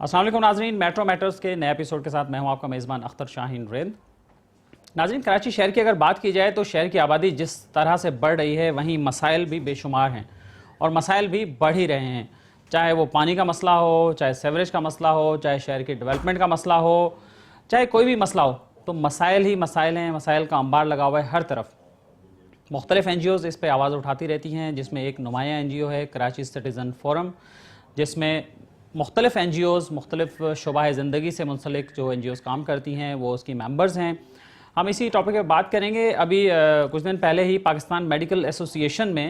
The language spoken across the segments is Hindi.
अस्सलाम वालेकुम नाज़रीन, मेट्रो मैटर्स के नए एपिसोड के साथ मैं हूं आपका मेज़बान अख्तर शाहीन रेंद। नाज़रीन, कराची शहर की अगर बात की जाए तो शहर की आबादी जिस तरह से बढ़ रही है वहीं मसाइल भी बेशुमार हैं और मसाइल भी बढ़ ही रहे हैं। चाहे वो पानी का मसला हो, चाहे सेवरेज का मसला हो, चाहे शहर की डेवलपमेंट का मसला हो, चाहे कोई भी मसला हो, तो मसाइल ही मसाइल हैं। मसाइल का अंबार लगा हुआ है हर तरफ। मुख्तलिफ NGOs इस पर आवाज़ उठाती रहती हैं, जिसमें एक नुमाया NGO है कराची सिटीज़न फोरम, जिसमें मुख्तलिफ NGOs मुख्तलिफ शुबाह ज़िंदगी से मुंसलिक जो NGOs काम करती हैं वो उसकी मेंबर्स हैं। हम इसी टॉपिक पर बात करेंगे। अभी कुछ दिन पहले ही पाकिस्तान मेडिकल एसोसिएशन में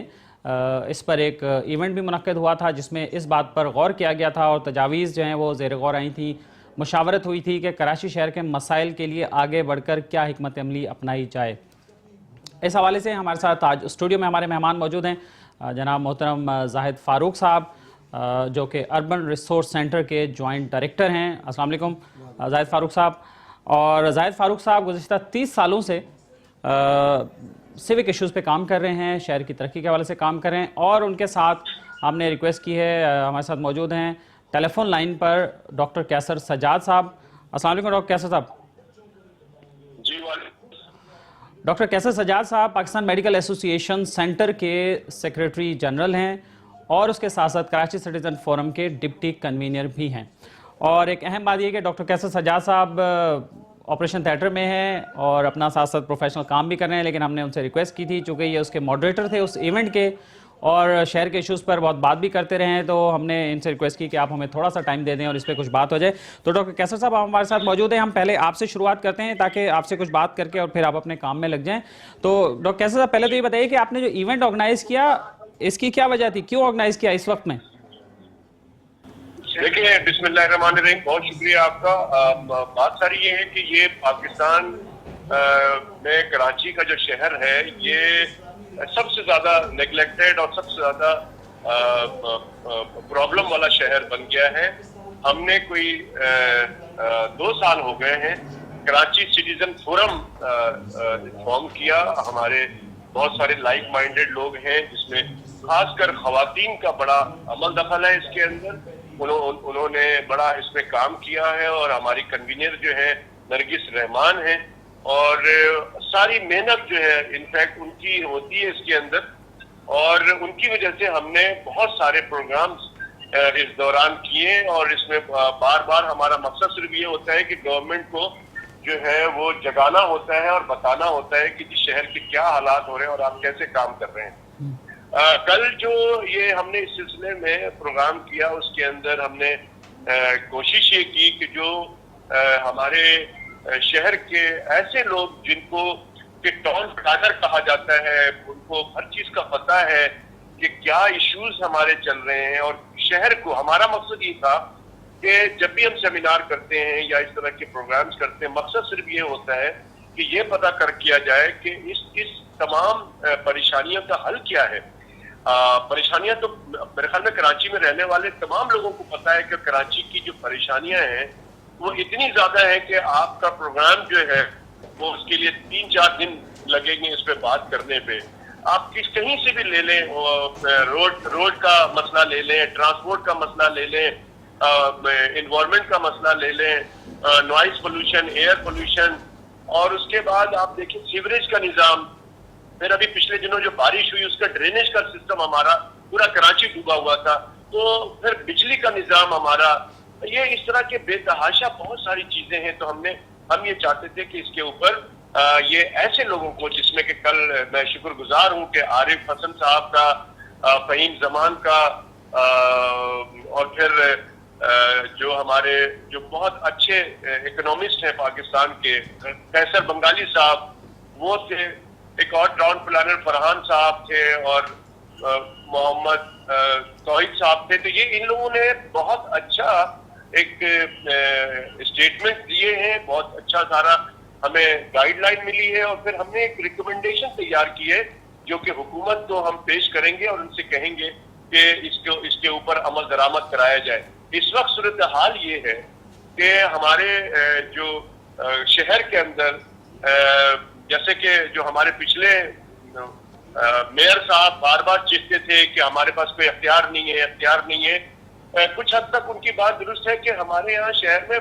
इस पर एक इवेंट भी मुनक्किद हुआ था, जिसमें इस बात पर गौर किया गया था और तजावीज़ जो हैं वो ज़ेर गौर आई थी। मुशावरत हुई थी कि कराची शहर के मसाइल के लिए आगे बढ़कर क्या हिकमत अमली अपनाई जाए। इस हवाले से हमारे साथ आज स्टूडियो में हमारे मेहमान मौजूद हैं। जनाब मोहतरम जाहिद फ़ारूक साहब, जो कि अर्बन रिसोर्स सेंटर के जॉइंट डायरेक्टर हैं। अस्सलाम वालेकुम जाहिद फ़ारूक साहब। और जाहिद फ़ारूक साहब गुज़िश्ता 30 सालों से सिविक इश्यूज़ पे काम कर रहे हैं, शहर की तरक्की के हवाले से काम कर रहे हैं। और उनके साथ हमने रिक्वेस्ट की है, हमारे साथ मौजूद हैं टेलीफोन लाइन पर डॉक्टर कैसर सजाद साहब। अस्सलाम वालेकुम डॉक्टर कैसर साहब। डॉक्टर कैसर सजाद साहब पाकिस्तान मेडिकल एसोसिएशन सेंटर के सेक्रेटरी जनरल हैं और उसके साथ साथ कराची सिटीज़न फोरम के डिप्टी कन्वीनर भी हैं। और एक अहम बात यह कि डॉक्टर कैसर सजाद साहब ऑपरेशन थिएटर में हैं और अपना साथ साथ प्रोफेशनल काम भी कर रहे हैं, लेकिन हमने उनसे रिक्वेस्ट की थी, चूँकि ये उसके मॉडरेटर थे उस इवेंट के और शहर के इश्यूज़ पर बहुत बात भी करते रहे हैं, तो हमने इनसे रिक्वेस्ट की कि आप हमें थोड़ा सा टाइम दे दें और इस पर कुछ बात हो जाए। तो डॉक्टर कैसर साहब आप हमारे साथ मौजूद हैं। हम पहले आपसे शुरुआत करते हैं ताकि आपसे कुछ बात करके और फिर आप अपने काम में लग जाएं। तो डॉक्टर कैसर साहब, पहले तो ये बताइए कि आपने जो इवेंट ऑर्गेनाइज़ किया इसकी क्या वजह थी, क्यों ऑर्गेनाइज़ किया इस वक्त में? देखिए, बिस्मिल्लाहिर्रहमानिर्रहीम, बहुत शुक्रिया आपका। बात सारी ये है कि ये पाकिस्तान में कराची का जो शहर है ये सबसे ज्यादा नेग्लेक्टेड और सबसे ज्यादा प्रॉब्लम वाला शहर बन गया है। हमने कोई 2 साल हो गए हैं कराची सिटीजन फोरम फॉर्म किया। हमारे बहुत सारे लाइक माइंडेड लोग हैं, जिसमें खासकर खवातीन का बड़ा अमल दखल है इसके अंदर। उन्होंने बड़ा इसमें काम किया है और हमारी कन्वीनर जो है नरगिस रहमान है और सारी मेहनत जो है इनफैक्ट उनकी होती है इसके अंदर। और उनकी वजह से हमने बहुत सारे प्रोग्राम्स इस दौरान किए और इसमें बार बार हमारा मकसद सिर्फ ये होता है कि गवर्नमेंट को जो है वो जगाना होता है और बताना होता है कि जिस शहर के क्या हालात हो रहे हैं और आप कैसे काम कर रहे हैं। कल जो ये हमने इस सिलसिले में प्रोग्राम किया उसके अंदर हमने कोशिश ये की कि जो हमारे शहर के ऐसे लोग जिनको कि टाउन प्लानर कहा जाता है, उनको हर चीज का पता है कि क्या इश्यूज हमारे चल रहे हैं। और शहर को हमारा मकसद ये था कि जब भी हम सेमिनार करते हैं या इस तरह के प्रोग्राम्स करते हैं, मकसद सिर्फ ये होता है कि ये पता कर किया जाए कि इस तमाम परेशानियों का हल क्या है। परेशानियां तो मेरे ख्याल में कराची में रहने वाले तमाम लोगों को पता है कि कराची की जो परेशानियां हैं वो इतनी ज्यादा है कि आपका प्रोग्राम जो है वो उसके लिए 3-4 दिन लगेंगे इस पे बात करने पे। आप कहीं से भी ले लें, रोड का मसला ले लें, ट्रांसपोर्ट का मसला ले लें, एनवायरमेंट का मसला ले लें, नॉइज पोल्यूशन, एयर पोल्यूशन, और उसके बाद आप देखिए सीवरेज का निजाम। फिर अभी पिछले दिनों जो बारिश हुई उसका ड्रेनेज का सिस्टम हमारा पूरा कराची डूबा हुआ था। तो फिर बिजली का निजाम हमारा, ये इस तरह के बेतहाशा बहुत सारी चीजें हैं। तो हम ये चाहते थे कि इसके ऊपर ये ऐसे लोगों को, जिसमें कि कल मैं शुक्रगुजार हूं कि आरिफ हसन साहब का, फहीम जमान का, और फिर जो हमारे जो बहुत अच्छे इकोनॉमिस्ट हैं पाकिस्तान के, कैसर बंगाली साहब वो थे, एक और टाउन प्लानर फरहान साहब थे और मोहम्मद तौहीद साहब थे। तो ये इन लोगों ने बहुत अच्छा एक स्टेटमेंट दिए हैं, बहुत अच्छा सारा हमें गाइडलाइन मिली है और फिर हमने एक रिकमेंडेशन तैयार की है जो कि हुकूमत को हम पेश करेंगे और उनसे कहेंगे कि इसके ऊपर अमल दरामद कराया जाए। इस वक्त सूरत हाल ये है कि हमारे जो शहर के अंदर, जैसे कि जो हमारे पिछले मेयर साहब बार बार चीखते थे कि हमारे पास कोई अख्तियार नहीं है, अख्तियार नहीं है, कुछ हद तक उनकी बात दुरुस्त है कि हमारे यहाँ शहर में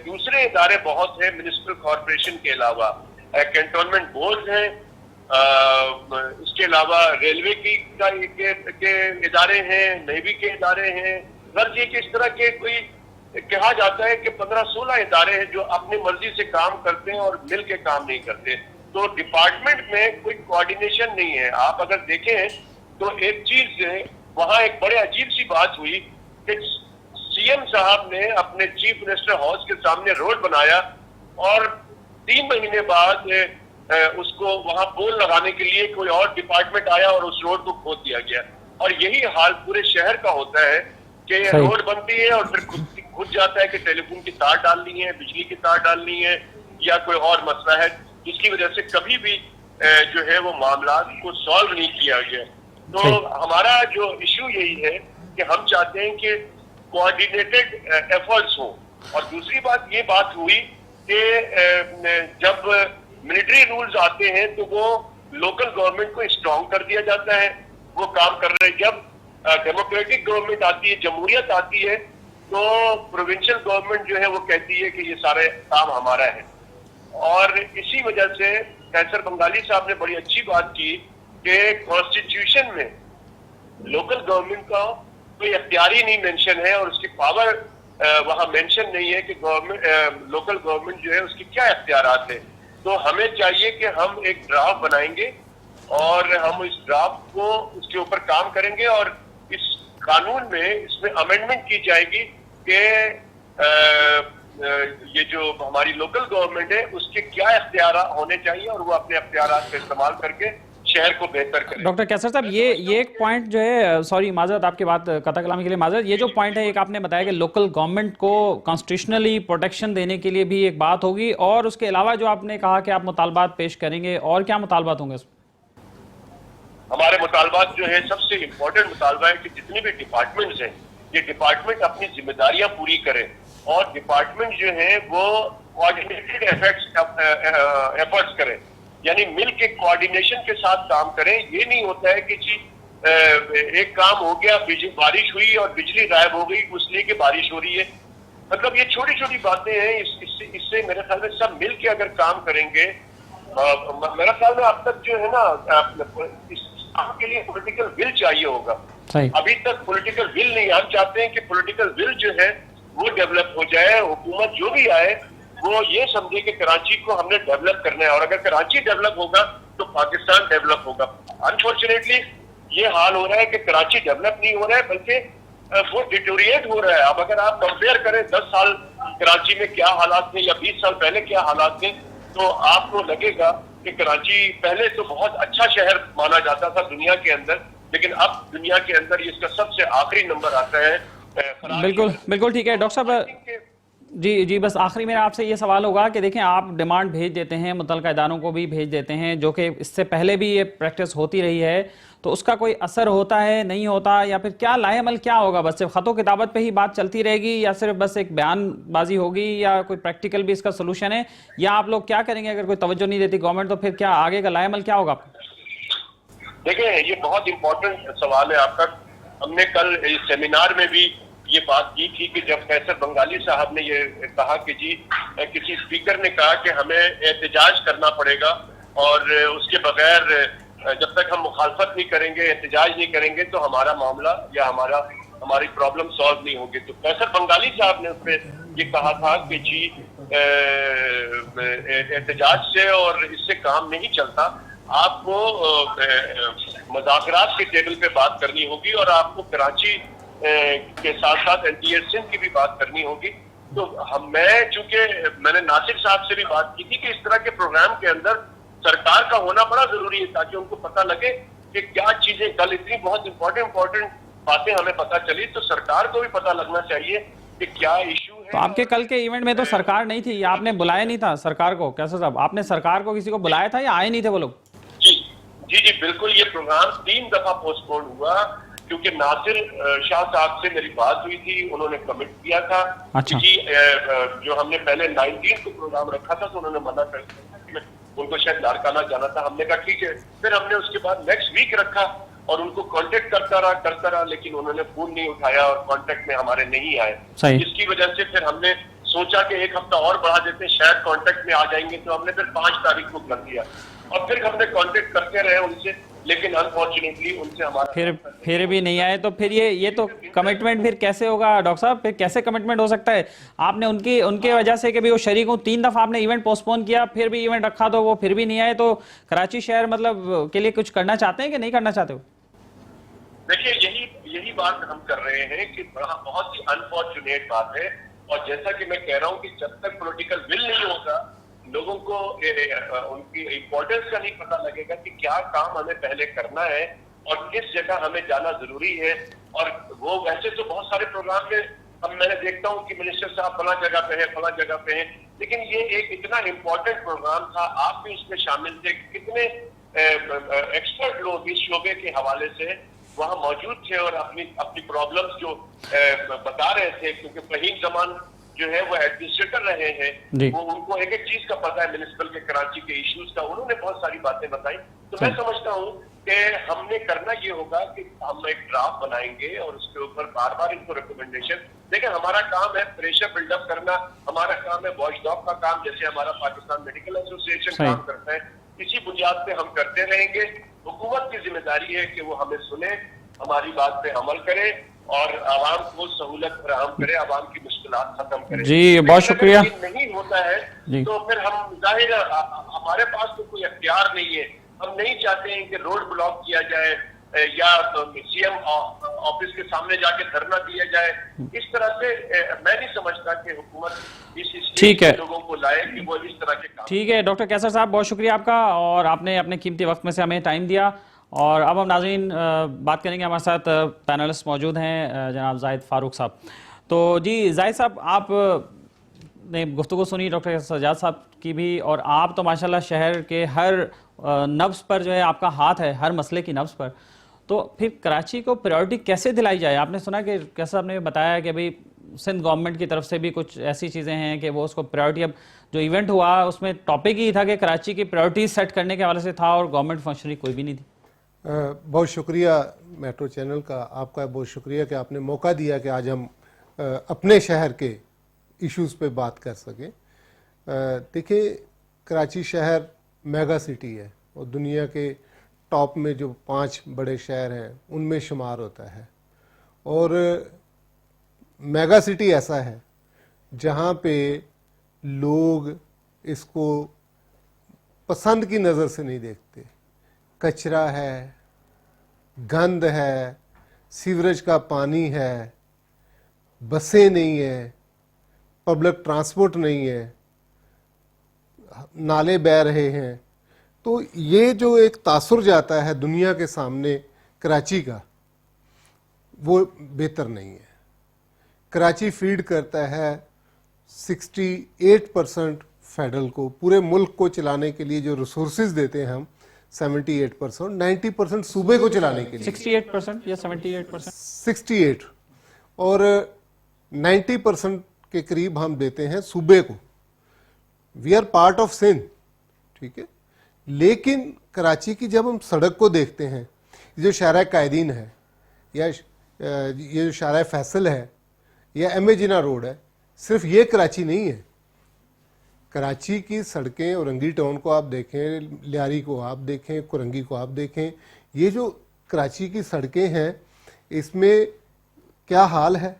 दूसरे इदारे बहुत हैं म्युनिसिपल कॉरपोरेशन के अलावा, कैंटोनमेंट बोर्ड हैं, इसके अलावा रेलवे के इदारे हैं, नेवी के इदारे हैं। गर्ज ये कि इस तरह के कोई कहा जाता है कि 15-16 इदारे हैं जो अपनी मर्जी से काम करते हैं और मिल के काम नहीं करते। तो डिपार्टमेंट में कोई कोऑर्डिनेशन नहीं है। आप अगर देखें तो एक चीज वहां एक बड़े अजीब सी बात हुई कि सीएम साहब ने अपने चीफ मिनिस्टर हाउस के सामने रोड बनाया और 3 महीने बाद उसको वहां पोल लगाने के लिए कोई और डिपार्टमेंट आया और उस रोड को खोद दिया गया। और यही हाल पूरे शहर का होता है कि रोड बनती है और फिर खुद जाता है कि टेलीफोन की तार डालनी है, बिजली की तार डालनी है या कोई और मसला है, जिसकी वजह से कभी भी जो है वो मामला को सॉल्व नहीं किया गया। तो हमारा जो इश्यू यही है कि हम चाहते हैं कि कोऑर्डिनेटेड एफर्ट्स हो। और दूसरी बात ये बात हुई कि जब मिलिट्री रूल्स आते हैं तो वो लोकल गवर्नमेंट को स्ट्रांग कर दिया जाता है, वो काम कर रहे हैं। जब डेमोक्रेटिक गवर्नमेंट आती है, जमहूरियत आती है, तो प्रोविंशियल गवर्नमेंट जो है वो कहती है कि ये सारे काम हमारा है। और इसी वजह से कैसर बंगाली साहब ने बड़ी अच्छी बात की कि कॉन्स्टिट्यूशन में लोकल गवर्नमेंट का कोई अख्तियारी नहीं मेंशन है और उसकी पावर वहां मेंशन नहीं है कि गवर्नमेंट लोकल गवर्नमेंट जो है उसकी क्या अख्तियारात है। तो हमें चाहिए कि हम एक ड्राफ्ट बनाएंगे और हम इस ड्राफ्ट को उसके ऊपर काम करेंगे और इस कानून में इसमें अमेंडमेंट की जाएगी कि ये जो हमारी लोकल गवर्नमेंट है उसके क्या अख्तियार होने चाहिए और वो अपने अख्तियारात का इस्तेमाल करके शहर को बेहतर करें। डॉक्टर कैसर साहब, ये एक पॉइंट जो है, सॉरी माजरत आपकी बात कथा कलामी के लिए माजरत, ये जो पॉइंट है एक आपने बताया कि लोकल गवर्नमेंट को कॉन्स्टिट्यूशनली प्रोटेक्शन देने के लिए भी एक बात होगी, और उसके अलावा जो आपने कहा कि आप मुतालबात पेश करेंगे, और क्या मुतालबात होंगे? हमारे मुतालबात जो है, सबसे इम्पोर्टेंट मुतालबा है कि जितनी भी डिपार्टमेंट्स हैं ये डिपार्टमेंट अपनी जिम्मेदारियां पूरी करें और डिपार्टमेंट जो है वो कोऑर्डिनेटेड एफर्ट्स करें, यानी मिल के कोऑर्डिनेशन के साथ काम करें। ये नहीं होता है कि जी एक काम हो गया, बारिश हुई और बिजली गायब हो गई इसलिए कि बारिश हो रही है। मतलब ये छोटी छोटी बातें हैं, इससे मेरे ख्याल में सब मिल के अगर काम करेंगे, मेरा ख्याल में अब तक जो है ना इस काम के लिए पॉलिटिकल विल चाहिए होगा। अभी तक पॉलिटिकल विल नहीं। हम चाहते हैं कि पॉलिटिकल विल जो है वो डेवलप हो जाए, हुकूमत जो भी आए वो ये समझे कि कराची को हमने डेवलप करना है और अगर कराची डेवलप होगा तो पाकिस्तान डेवलप होगा। अनफॉर्चुनेटली ये हाल हो रहा है कि कराची डेवलप नहीं हो रहा है बल्कि वो डिटोरिएट हो रहा है। अब अगर आप कंपेयर करें 10 साल कराची में क्या हालात थे या 20 साल पहले क्या हालात थे, तो आपको लगेगा कि कराची पहले तो बहुत अच्छा शहर माना जाता था दुनिया के अंदर, लेकिन अब दुनिया के अंदर इसका सबसे आखिरी नंबर आता है। बिल्कुल बिल्कुल ठीक है डॉक्टर साहब। जी, बस आखिरी मेरा आपसे ये सवाल होगा कि देखें, आप डिमांड भेज देते हैं, मुतल्लिका इदारों को भी भेज देते हैं, जो कि इससे पहले भी ये प्रैक्टिस होती रही है, तो उसका कोई असर होता है, नहीं होता, या फिर क्या लाएमल क्या होगा? बस सिर्फ खतों किताबत पे ही बात चलती रहेगी या सिर्फ बस एक बयानबाजी होगी या कोई प्रैक्टिकल भी इसका सोल्यूशन है, या आप लोग क्या करेंगे अगर कोई तवज्जो नहीं देती गवर्नमेंट, तो फिर क्या आगे का लाएमल क्या होगा? देखिए, ये बहुत इंपॉर्टेंट सवाल है आपका। हमने कल इस सेमिनार में भी ये बात की थी कि जब कैसर बंगाली साहब ने ये कहा कि जी किसी स्पीकर ने कहा कि हमें एहतजाज करना पड़ेगा और उसके बगैर जब तक हम मुखालफत नहीं करेंगे, एहतजाज नहीं करेंगे, तो हमारा मामला या हमारी प्रॉब्लम सॉल्व नहीं होगी। तो कैसर बंगाली साहब ने उसमें ये कहा था कि जी एहतजाज से और इससे काम नहीं चलता, आपको मुज़ाकरात के टेबल पे बात करनी होगी और आपको कराची के साथ साथ एनटीए सिंध की भी बात करनी होगी। तो मैं चूंकि मैंने नासिर साहब से भी बात की थी कि इस तरह के प्रोग्राम के अंदर सरकार का होना बड़ा जरूरी है ताकि उनको पता लगे कि क्या चीजें, कल इतनी बहुत इंपॉर्टेंट बातें हमें पता चली, तो सरकार को भी पता लगना चाहिए कि क्या इशू है। तो आपके कल के इवेंट में तो सरकार नहीं थी, या आपने बुलाया नहीं था सरकार को? कैसे साहब, आपने सरकार को किसी को बुलाया था या आए नहीं थे वो लोग? जी बिल्कुल, ये प्रोग्राम 3 दफा पोस्टपोन हुआ क्योंकि नासिर शाह साहब से मेरी बात हुई थी, उन्होंने कमिट किया था। अच्छा। कि जो हमने पहले 19 को प्रोग्राम रखा था तो उन्होंने मना कर दिया, उनको शायद लाड़काना जाना था। हमने कहा ठीक है, फिर हमने उसके बाद नेक्स्ट वीक रखा और उनको कांटेक्ट करता रहा, लेकिन उन्होंने फोन नहीं उठाया और कांटेक्ट में हमारे नहीं आए, जिसकी वजह से फिर हमने सोचा कि एक हफ्ता और बढ़ा देते, शायद कांटेक्ट में आ जाएंगे, तो हमने फिर 5 तारीख को कर दिया और फिर हमने कांटेक्ट करते रहे उनसे, लेकिन अनफॉर्चुनेटली उनसे हमारा फिर भी नहीं आए। तो फिर ये तो कमिटमेंट फिर कैसे होगा डॉक्टर साहब, फिर कैसे कमिटमेंट हो सकता है? आपने उनके वजह से कि भी वो शरीक हूँ, 3 दफा आपने इवेंट पोस्टपोन किया, फिर भी इवेंट रखा तो वो फिर भी नहीं आए, तो कराची शहर मतलब के लिए कुछ करना चाहते हैं कि नहीं करना चाहते हो? देखिए, यही बात हम कर रहे हैं कि बहुत ही अनफॉर्चुनेट बात है, और जैसा कि मैं कह रहा हूं कि जब तक पॉलिटिकल विल नहीं होगा, लोगों को उनकी इम्पोर्टेंस का नहीं पता लगेगा कि क्या काम हमें पहले करना है और किस जगह हमें जाना जरूरी है। और वो वैसे तो बहुत सारे प्रोग्राम में अब मैंने देखता हूं कि मिनिस्टर साहब फला जगह पे है, फला जगह पे है, लेकिन ये एक इतना इम्पोर्टेंट प्रोग्राम था, आप भी इसमें शामिल थे, कितने एक्सपर्ट लोग इस शोबे के हवाले से वहां मौजूद थे और अपनी प्रॉब्लम्स जो बता रहे थे, क्योंकि फहीम जमान जो है वो एडमिनिस्ट्रेटर रहे हैं, वो उनको एक एक चीज का पता है म्युनिसिपल के कराची के इश्यूज का, उन्होंने बहुत सारी बातें बताई। तो मैं समझता हूँ कि हमने करना ये होगा कि हम एक ड्राफ्ट बनाएंगे और उसके ऊपर बार बार इनको रिकमेंडेशन, देखिए हमारा काम है प्रेशर बिल्डअप करना, हमारा काम है वॉचडॉग का काम, जैसे हमारा पाकिस्तान मेडिकल एसोसिएशन काम करता है, इसी बुनियाद पे हम करते रहेंगे। हुकूमत की जिम्मेदारी है कि वो हमें सुने, हमारी बात पे अमल करे और आवाम को सहूलत फराहम करे, आवाम की मुश्किलात खत्म करे। जी बहुत शुक्रिया। नहीं होता है तो फिर हम जाहिर हमारे पास तो कोई अख्तियार नहीं है, हम नहीं चाहते हैं कि रोड ब्लॉक किया जाए या सीएम ऑफिस के सामने जाके धरना दिया जाए। इस तरह से मैं नहीं समझता कि हुकूमत इस लोगों को लाए कि वो इस तरह के काम। ठीक है डॉक्टर कैसर साहब, बहुत शुक्रिया आपका, और आपने अपने कीमती वक्त में से हमें टाइम दिया। और अब हम नाज़रीन बात करेंगे, हमारे साथ पैनलिस्ट मौजूद हैं जनाब जाहिद फारूक साहब। तो जी जाहिद साहब, आप ने गुफ्तगू सुनी डॉक्टर सज्जाद साहब की भी, और आप तो माशाल्लाह शहर के हर नब्ज़ पर जो है आपका हाथ है, हर मसले की नब्ज़ पर। तो फिर कराची को प्रायोरिटी कैसे दिलाई जाए? आपने सुना कि कैसा आपने बताया कि अभी सिंध गवर्नमेंट की तरफ से भी कुछ ऐसी चीज़ें हैं कि वो उसको प्रायोरिटी, अब जो इवेंट हुआ उसमें टॉपिक ही था कि कराची की प्रायोरिटी सेट करने के हवाले से था और गवर्नमेंट फंक्शनरी कोई भी नहीं थी। बहुत शुक्रिया मेट्रो चैनल का, आपका बहुत शुक्रिया कि आपने मौका दिया कि आज हम अपने शहर के इश्यूज़ पे बात कर सकें। देखिए, कराची शहर मेगा सिटी है और दुनिया के टॉप में जो 5 बड़े शहर हैं उनमें शुमार होता है, और मेगा सिटी ऐसा है जहाँ पे लोग इसको पसंद की नज़र से नहीं देखते। कचरा है, गंद है, सीवरेज का पानी है, बसें नहीं है, पब्लिक ट्रांसपोर्ट नहीं है, नाले बह रहे हैं। तो ये जो एक तासुर जाता है दुनिया के सामने कराची का, वो बेहतर नहीं है। कराची फीड करता है 68% फेडरल को, पूरे मुल्क को चलाने के लिए जो रिसोर्सेज देते हैं हम 78%, 90% सूबे को चलाने के लिए 68% या 78%, 68 और 90% के करीब हम देते हैं सूबे को। We are part of Sindh, ठीक है। लेकिन कराची की जब हम सड़क को देखते हैं, जो शारा कायदीन है या ये जो शारा फैसल है या एम ए जिना रोड है, सिर्फ ये कराची नहीं है। कराची की सड़कें, औरंगी टाउन को आप देखें, लियारी को आप देखें, कुरंगी को आप देखें, ये जो कराची की सड़कें हैं इसमें क्या हाल है।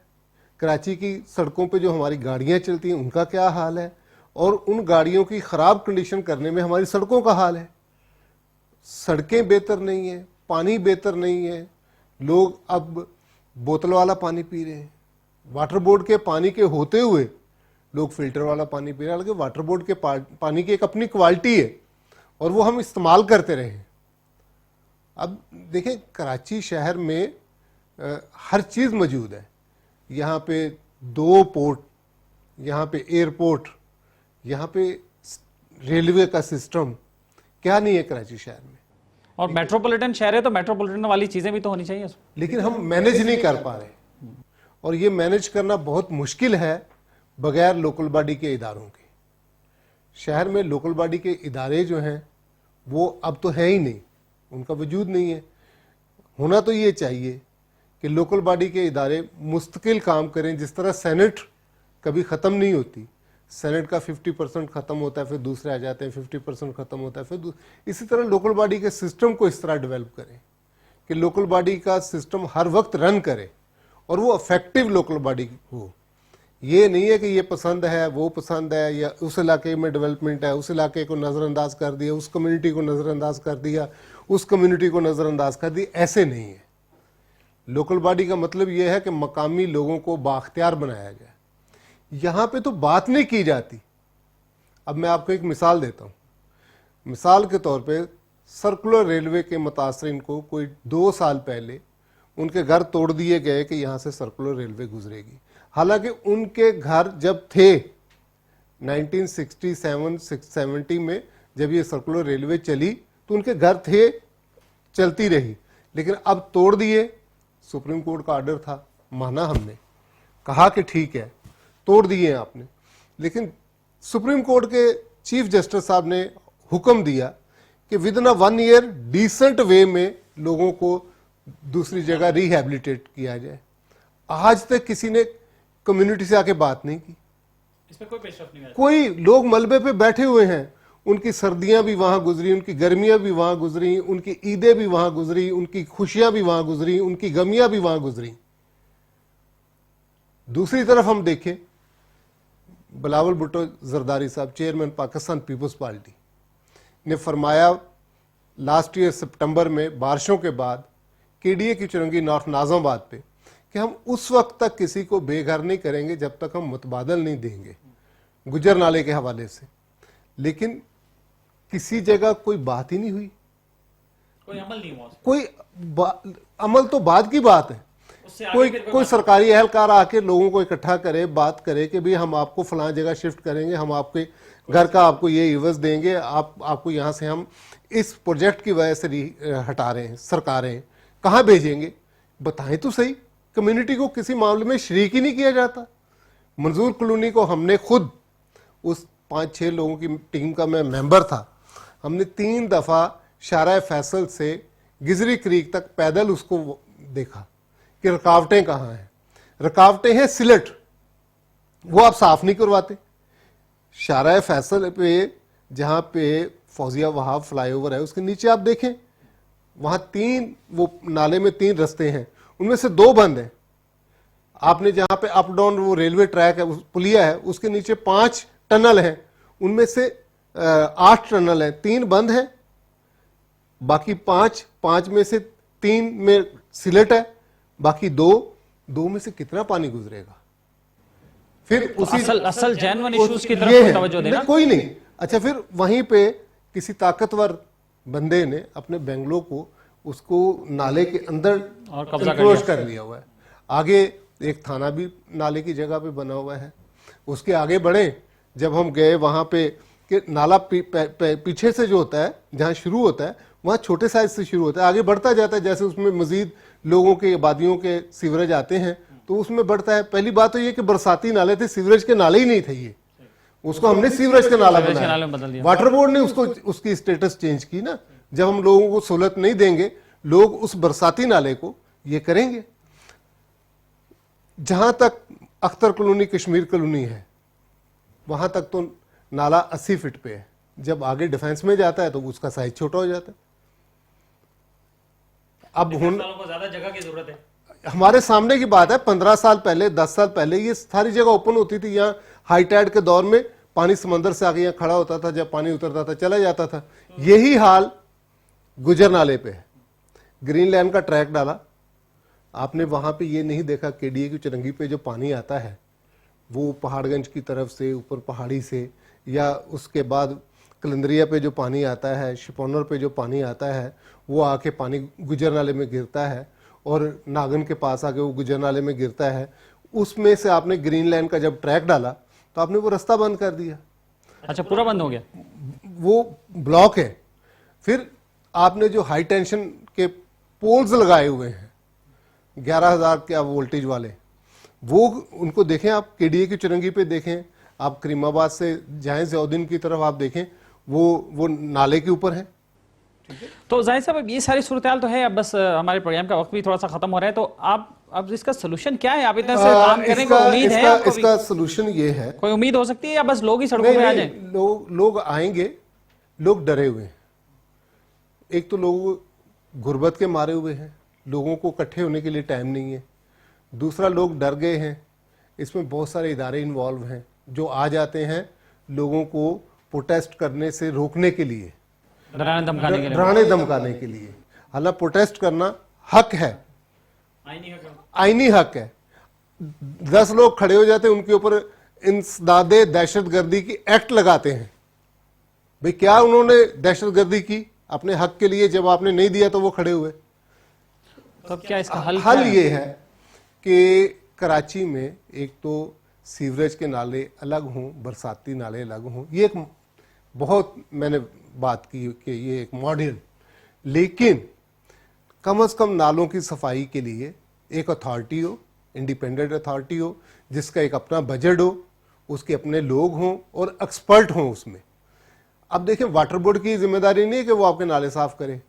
कराची की सड़कों पे जो हमारी गाड़ियाँ चलती हैं उनका क्या हाल है, और उन गाड़ियों की ख़राब कंडीशन करने में हमारी सड़कों का हाल है। सड़कें बेहतर नहीं है, पानी बेहतर नहीं है, लोग अब बोतल वाला पानी पी रहे हैं। वाटर बोर्ड के पानी के होते हुए लोग फिल्टर वाला पानी पी रहे हैं, हालांकि वाटर बोर्ड के पानी की एक अपनी क्वालिटी है और वो हम इस्तेमाल करते रहे हैं। अब देखें, कराची शहर में हर चीज़ मौजूद है। यहाँ पे 2 पोर्ट, यहाँ पे एयरपोर्ट, यहाँ पे रेलवे का सिस्टम, क्या नहीं है कराची शहर में। और मेट्रोपॉलिटन शहर है तो मेट्रोपॉलिटन वाली चीज़ें भी तो होनी चाहिए। लेकिन हम मैनेज नहीं कर पा रहे, और ये मैनेज करना बहुत मुश्किल है बगैर लोकल बॉडी के इदारों के। शहर में लोकल बॉडी के इदारे जो हैं वो अब तो है ही नहीं, उनका वजूद नहीं है। होना तो ये चाहिए कि लोकल बॉडी के इदारे मुस्तकिल काम करें। जिस तरह सेनेट कभी ख़त्म नहीं होती, सेनेट का 50% ख़त्म होता है, फिर दूसरे आ जाते हैं, 50% ख़त्म होता है, फिर इसी तरह लोकल बॉडी के सिस्टम को इस तरह डेवलप करें कि लोकल बॉडी का सिस्टम हर वक्त रन करे और वो इफेक्टिव लोकल बॉडी हो। ये नहीं है कि ये पसंद है, वो पसंद है, या उस इलाके में डेवलपमेंट है, उस इलाके को नज़रअंदाज कर दिया, उस कम्युनिटी को नज़रअंदाज कर दिया, उस कम्युनिटी को नज़रअंदाज कर दिया। ऐसे नहीं है। लोकल बॉडी का मतलब ये है कि मकामी लोगों को बाख्तियार बनाया जाए। यहाँ पे तो बात नहीं की जाती। अब मैं आपको एक मिसाल देता हूँ। मिसाल के तौर पे सर्कुलर रेलवे के मुतासरीन को कोई 2 साल पहले उनके घर तोड़ दिए गए कि यहाँ से सर्कुलर रेलवे गुजरेगी। हालांकि उनके घर जब थे 1967 में, जब ये सर्कुलर रेलवे चली तो उनके घर थे, चलती रही, लेकिन अब तोड़ दिए। सुप्रीम कोर्ट का ऑर्डर था, माना हमने, कहा कि ठीक है तोड़ दिए आपने, लेकिन सुप्रीम कोर्ट के चीफ जस्टिस साहब ने हुक्म दिया कि within 1 year decent way में लोगों को दूसरी जगह रिहैबिलिटेट किया जाए। आज तक किसी ने कम्युनिटी से आके बात नहीं की। इसमें कोई पेशरफ नहीं है। कोई लोग मलबे पे बैठे हुए हैं, उनकी सर्दियां भी वहां गुजरी, उनकी गर्मियां भी वहां गुजरी, उनकी ईदें भी वहां गुजरी, उनकी खुशियां भी वहां गुजरी, उनकी गमियां भी वहां गुजरी। दूसरी तरफ हम देखें, बिलावल भुट्टो जरदारी साहब, चेयरमैन पाकिस्तान पीपल्स पार्टी, ने फरमाया लास्ट ईयर सितंबर में बारिशों के बाद केडीए की चुरंगी नॉर्थ नाज़माबाद पे कि हम उस वक्त तक किसी को बेघर नहीं करेंगे जब तक हम मुतबादल नहीं देंगे गुजर नाले के हवाले से। लेकिन किसी जगह कोई बात ही नहीं हुई, कोई अमल नहीं हुआ। कोई अमल तो बाद की बात है। कोई सरकारी अहलकार आके लोगों को इकट्ठा करे, बात करे कि भाई हम आपको फलां जगह शिफ्ट करेंगे, हम आपके घर का आपको ये इवज देंगे, आपको यहाँ से हम इस प्रोजेक्ट की वजह से हटा रहे हैं, सरकारें कहाँ भेजेंगे, बताएं तो सही। कम्युनिटी को किसी मामले में शरीक ही नहीं किया जाता। मंजूर कॉलोनी को हमने खुद, उस 5-6 लोगों की टीम का मैं मेंबर था, हमने 3 दफ़ा शारा फैसल से गिजरी क्रीक तक पैदल उसको देखा कि रुकावटें कहाँ हैं। रुकावटें हैं सिलट, वो आप साफ नहीं करवाते। शारा फैसल पे जहाँ पे फौजिया वहाब फ्लाईओवर है उसके नीचे आप देखें, वहाँ 3 वो नाले में 3 रास्ते हैं, उनमें से 2 बंद हैं। आपने जहाँ पे अप डाउन वो रेलवे ट्रैक है, पुलिया है, उसके नीचे 5 टनल हैं, उनमें से 8 टनल हैं, 3 बंद हैं, बाकी 5 में से 3 में सिलट है, बाकी 2 में से कितना पानी गुजरेगा? फिर तो उसी असल जेन्युइन इश्यूज की तरफ कोई तवज्जो देना कोई नहीं। अच्छा, फिर वहीं पे किसी ताकतवर बंदे ने अपने बेंगलो को उसको नाले के अंदर और कब्जा कर लिया हुआ है। आगे एक थाना भी नाले की जगह पे बना हुआ है। उसके आगे बढ़े, जब हम गए वहां पे कि नाला पीछे से जो होता है, जहां शुरू होता है वहां छोटे साइज से शुरू होता है, आगे बढ़ता जाता है, जैसे उसमें मजीद लोगों के आबादियों के सीवरेज आते हैं तो उसमें बढ़ता है। पहली बात तो ये कि बरसाती नाले थे, सीवरेज के नाले ही नहीं थे ये, उसको हमने सीवरेज का नाला बनाया। वाटर बोर्ड ने उसको उसकी स्टेटस चेंज की ना। जब हम लोगों को सहूलत नहीं देंगे, लोग उस बरसाती नाले को ये करेंगे। जहां तक अख्तर कॉलोनी कश्मीर कॉलोनी है, वहां तक तो नाला 80 फीट पे है। जब आगे डिफेंस में जाता है तो उसका साइज छोटा हो जाता है। अब को ज्यादा जगह की जरूरत है। हमारे सामने की बात है, 15 साल पहले, 10 साल पहले ये सारी जगह ओपन होती थी। यहाँ हाई टाइड के दौर में पानी समंदर से आगे यहाँ खड़ा होता था, जब पानी उतरता था चला जाता था। यही हाल गुजर नाले पे है। ग्रीन लैंड का ट्रैक डाला आपने, वहां पे ये नहीं देखा केडीए की चुरंगी पे जो पानी आता है वो पहाड़गंज की तरफ से, ऊपर पहाड़ी से, या उसके बाद कलंदरिया पे जो पानी आता है, शिपोनर पे जो पानी आता है, वो आके पानी गुजर नाले में गिरता है और नागन के पास आके वो गुजर नाले में गिरता है। उसमें से आपने ग्रीन लैंड का जब ट्रैक डाला तो आपने वो रास्ता बंद कर दिया। अच्छा, पूरा बंद हो गया, वो ब्लॉक है। फिर आपने जो हाई टेंशन के पोल्स लगाए हुए हैं 11,000 के वोल्टेज वाले, वो उनको देखें आप, केडीए की चुरंगी पे देखें आप, करीमाबाद से जाएं ज़ियाउद्दीन की तरफ आप देखें, वो नाले के ऊपर है। तो जाहिर साहब ये सारी सूरत हाल तो है, अब बस हमारे प्रोग्राम का वक्त भी थोड़ा सा खत्म हो रहा है, तो आप अब इसका सोल्यूशन क्या है? आप इतना से काम करने को उम्मीद है आपको भी? इसका सोल्यूशन ये है, कोई उम्मीद हो सकती है या बस लोग ही सड़कों नहीं, पे आ नहीं, जाएं? लोग आएंगे, लोग डरे हुए हैं। एक तो लोग गुर्बत के मारे हुए हैं, लोगों को इकट्ठे होने के लिए टाइम नहीं है। दूसरा, लोग डर गए हैं। इसमें बहुत सारे इदारे इन्वॉल्व हैं जो आ जाते हैं लोगों को प्रोटेस्ट करने से रोकने के लिए, डराने धमकाने के लिए। डराने धमकाने के लिए। हालांकि प्रोटेस्ट करना हक है, आईनी हक है। 10 लोग खड़े हो जाते हैं, उनके ऊपर इंसदादे दहशतगर्दी की एक्ट लगाते हैं। भाई क्या उन्होंने दहशतगर्दी की अपने हक के लिए? जब आपने नहीं दिया तो वो खड़े हुए। तो क्या इसका हल हल ये है कि कराची में एक तो सीवरेज के नाले अलग हों, बरसाती नाले अलग हों। ये एक बहुत मैंने बात की कि ये एक मॉडल, लेकिन कम से कम नालों की सफाई के लिए एक अथॉरिटी हो, इंडिपेंडेंट अथॉरिटी हो, जिसका एक अपना बजट हो, उसके अपने लोग हों और एक्सपर्ट हों उसमें। अब देखें, वाटर बोर्ड की जिम्मेदारी नहीं है कि वो आपके नाले साफ करे।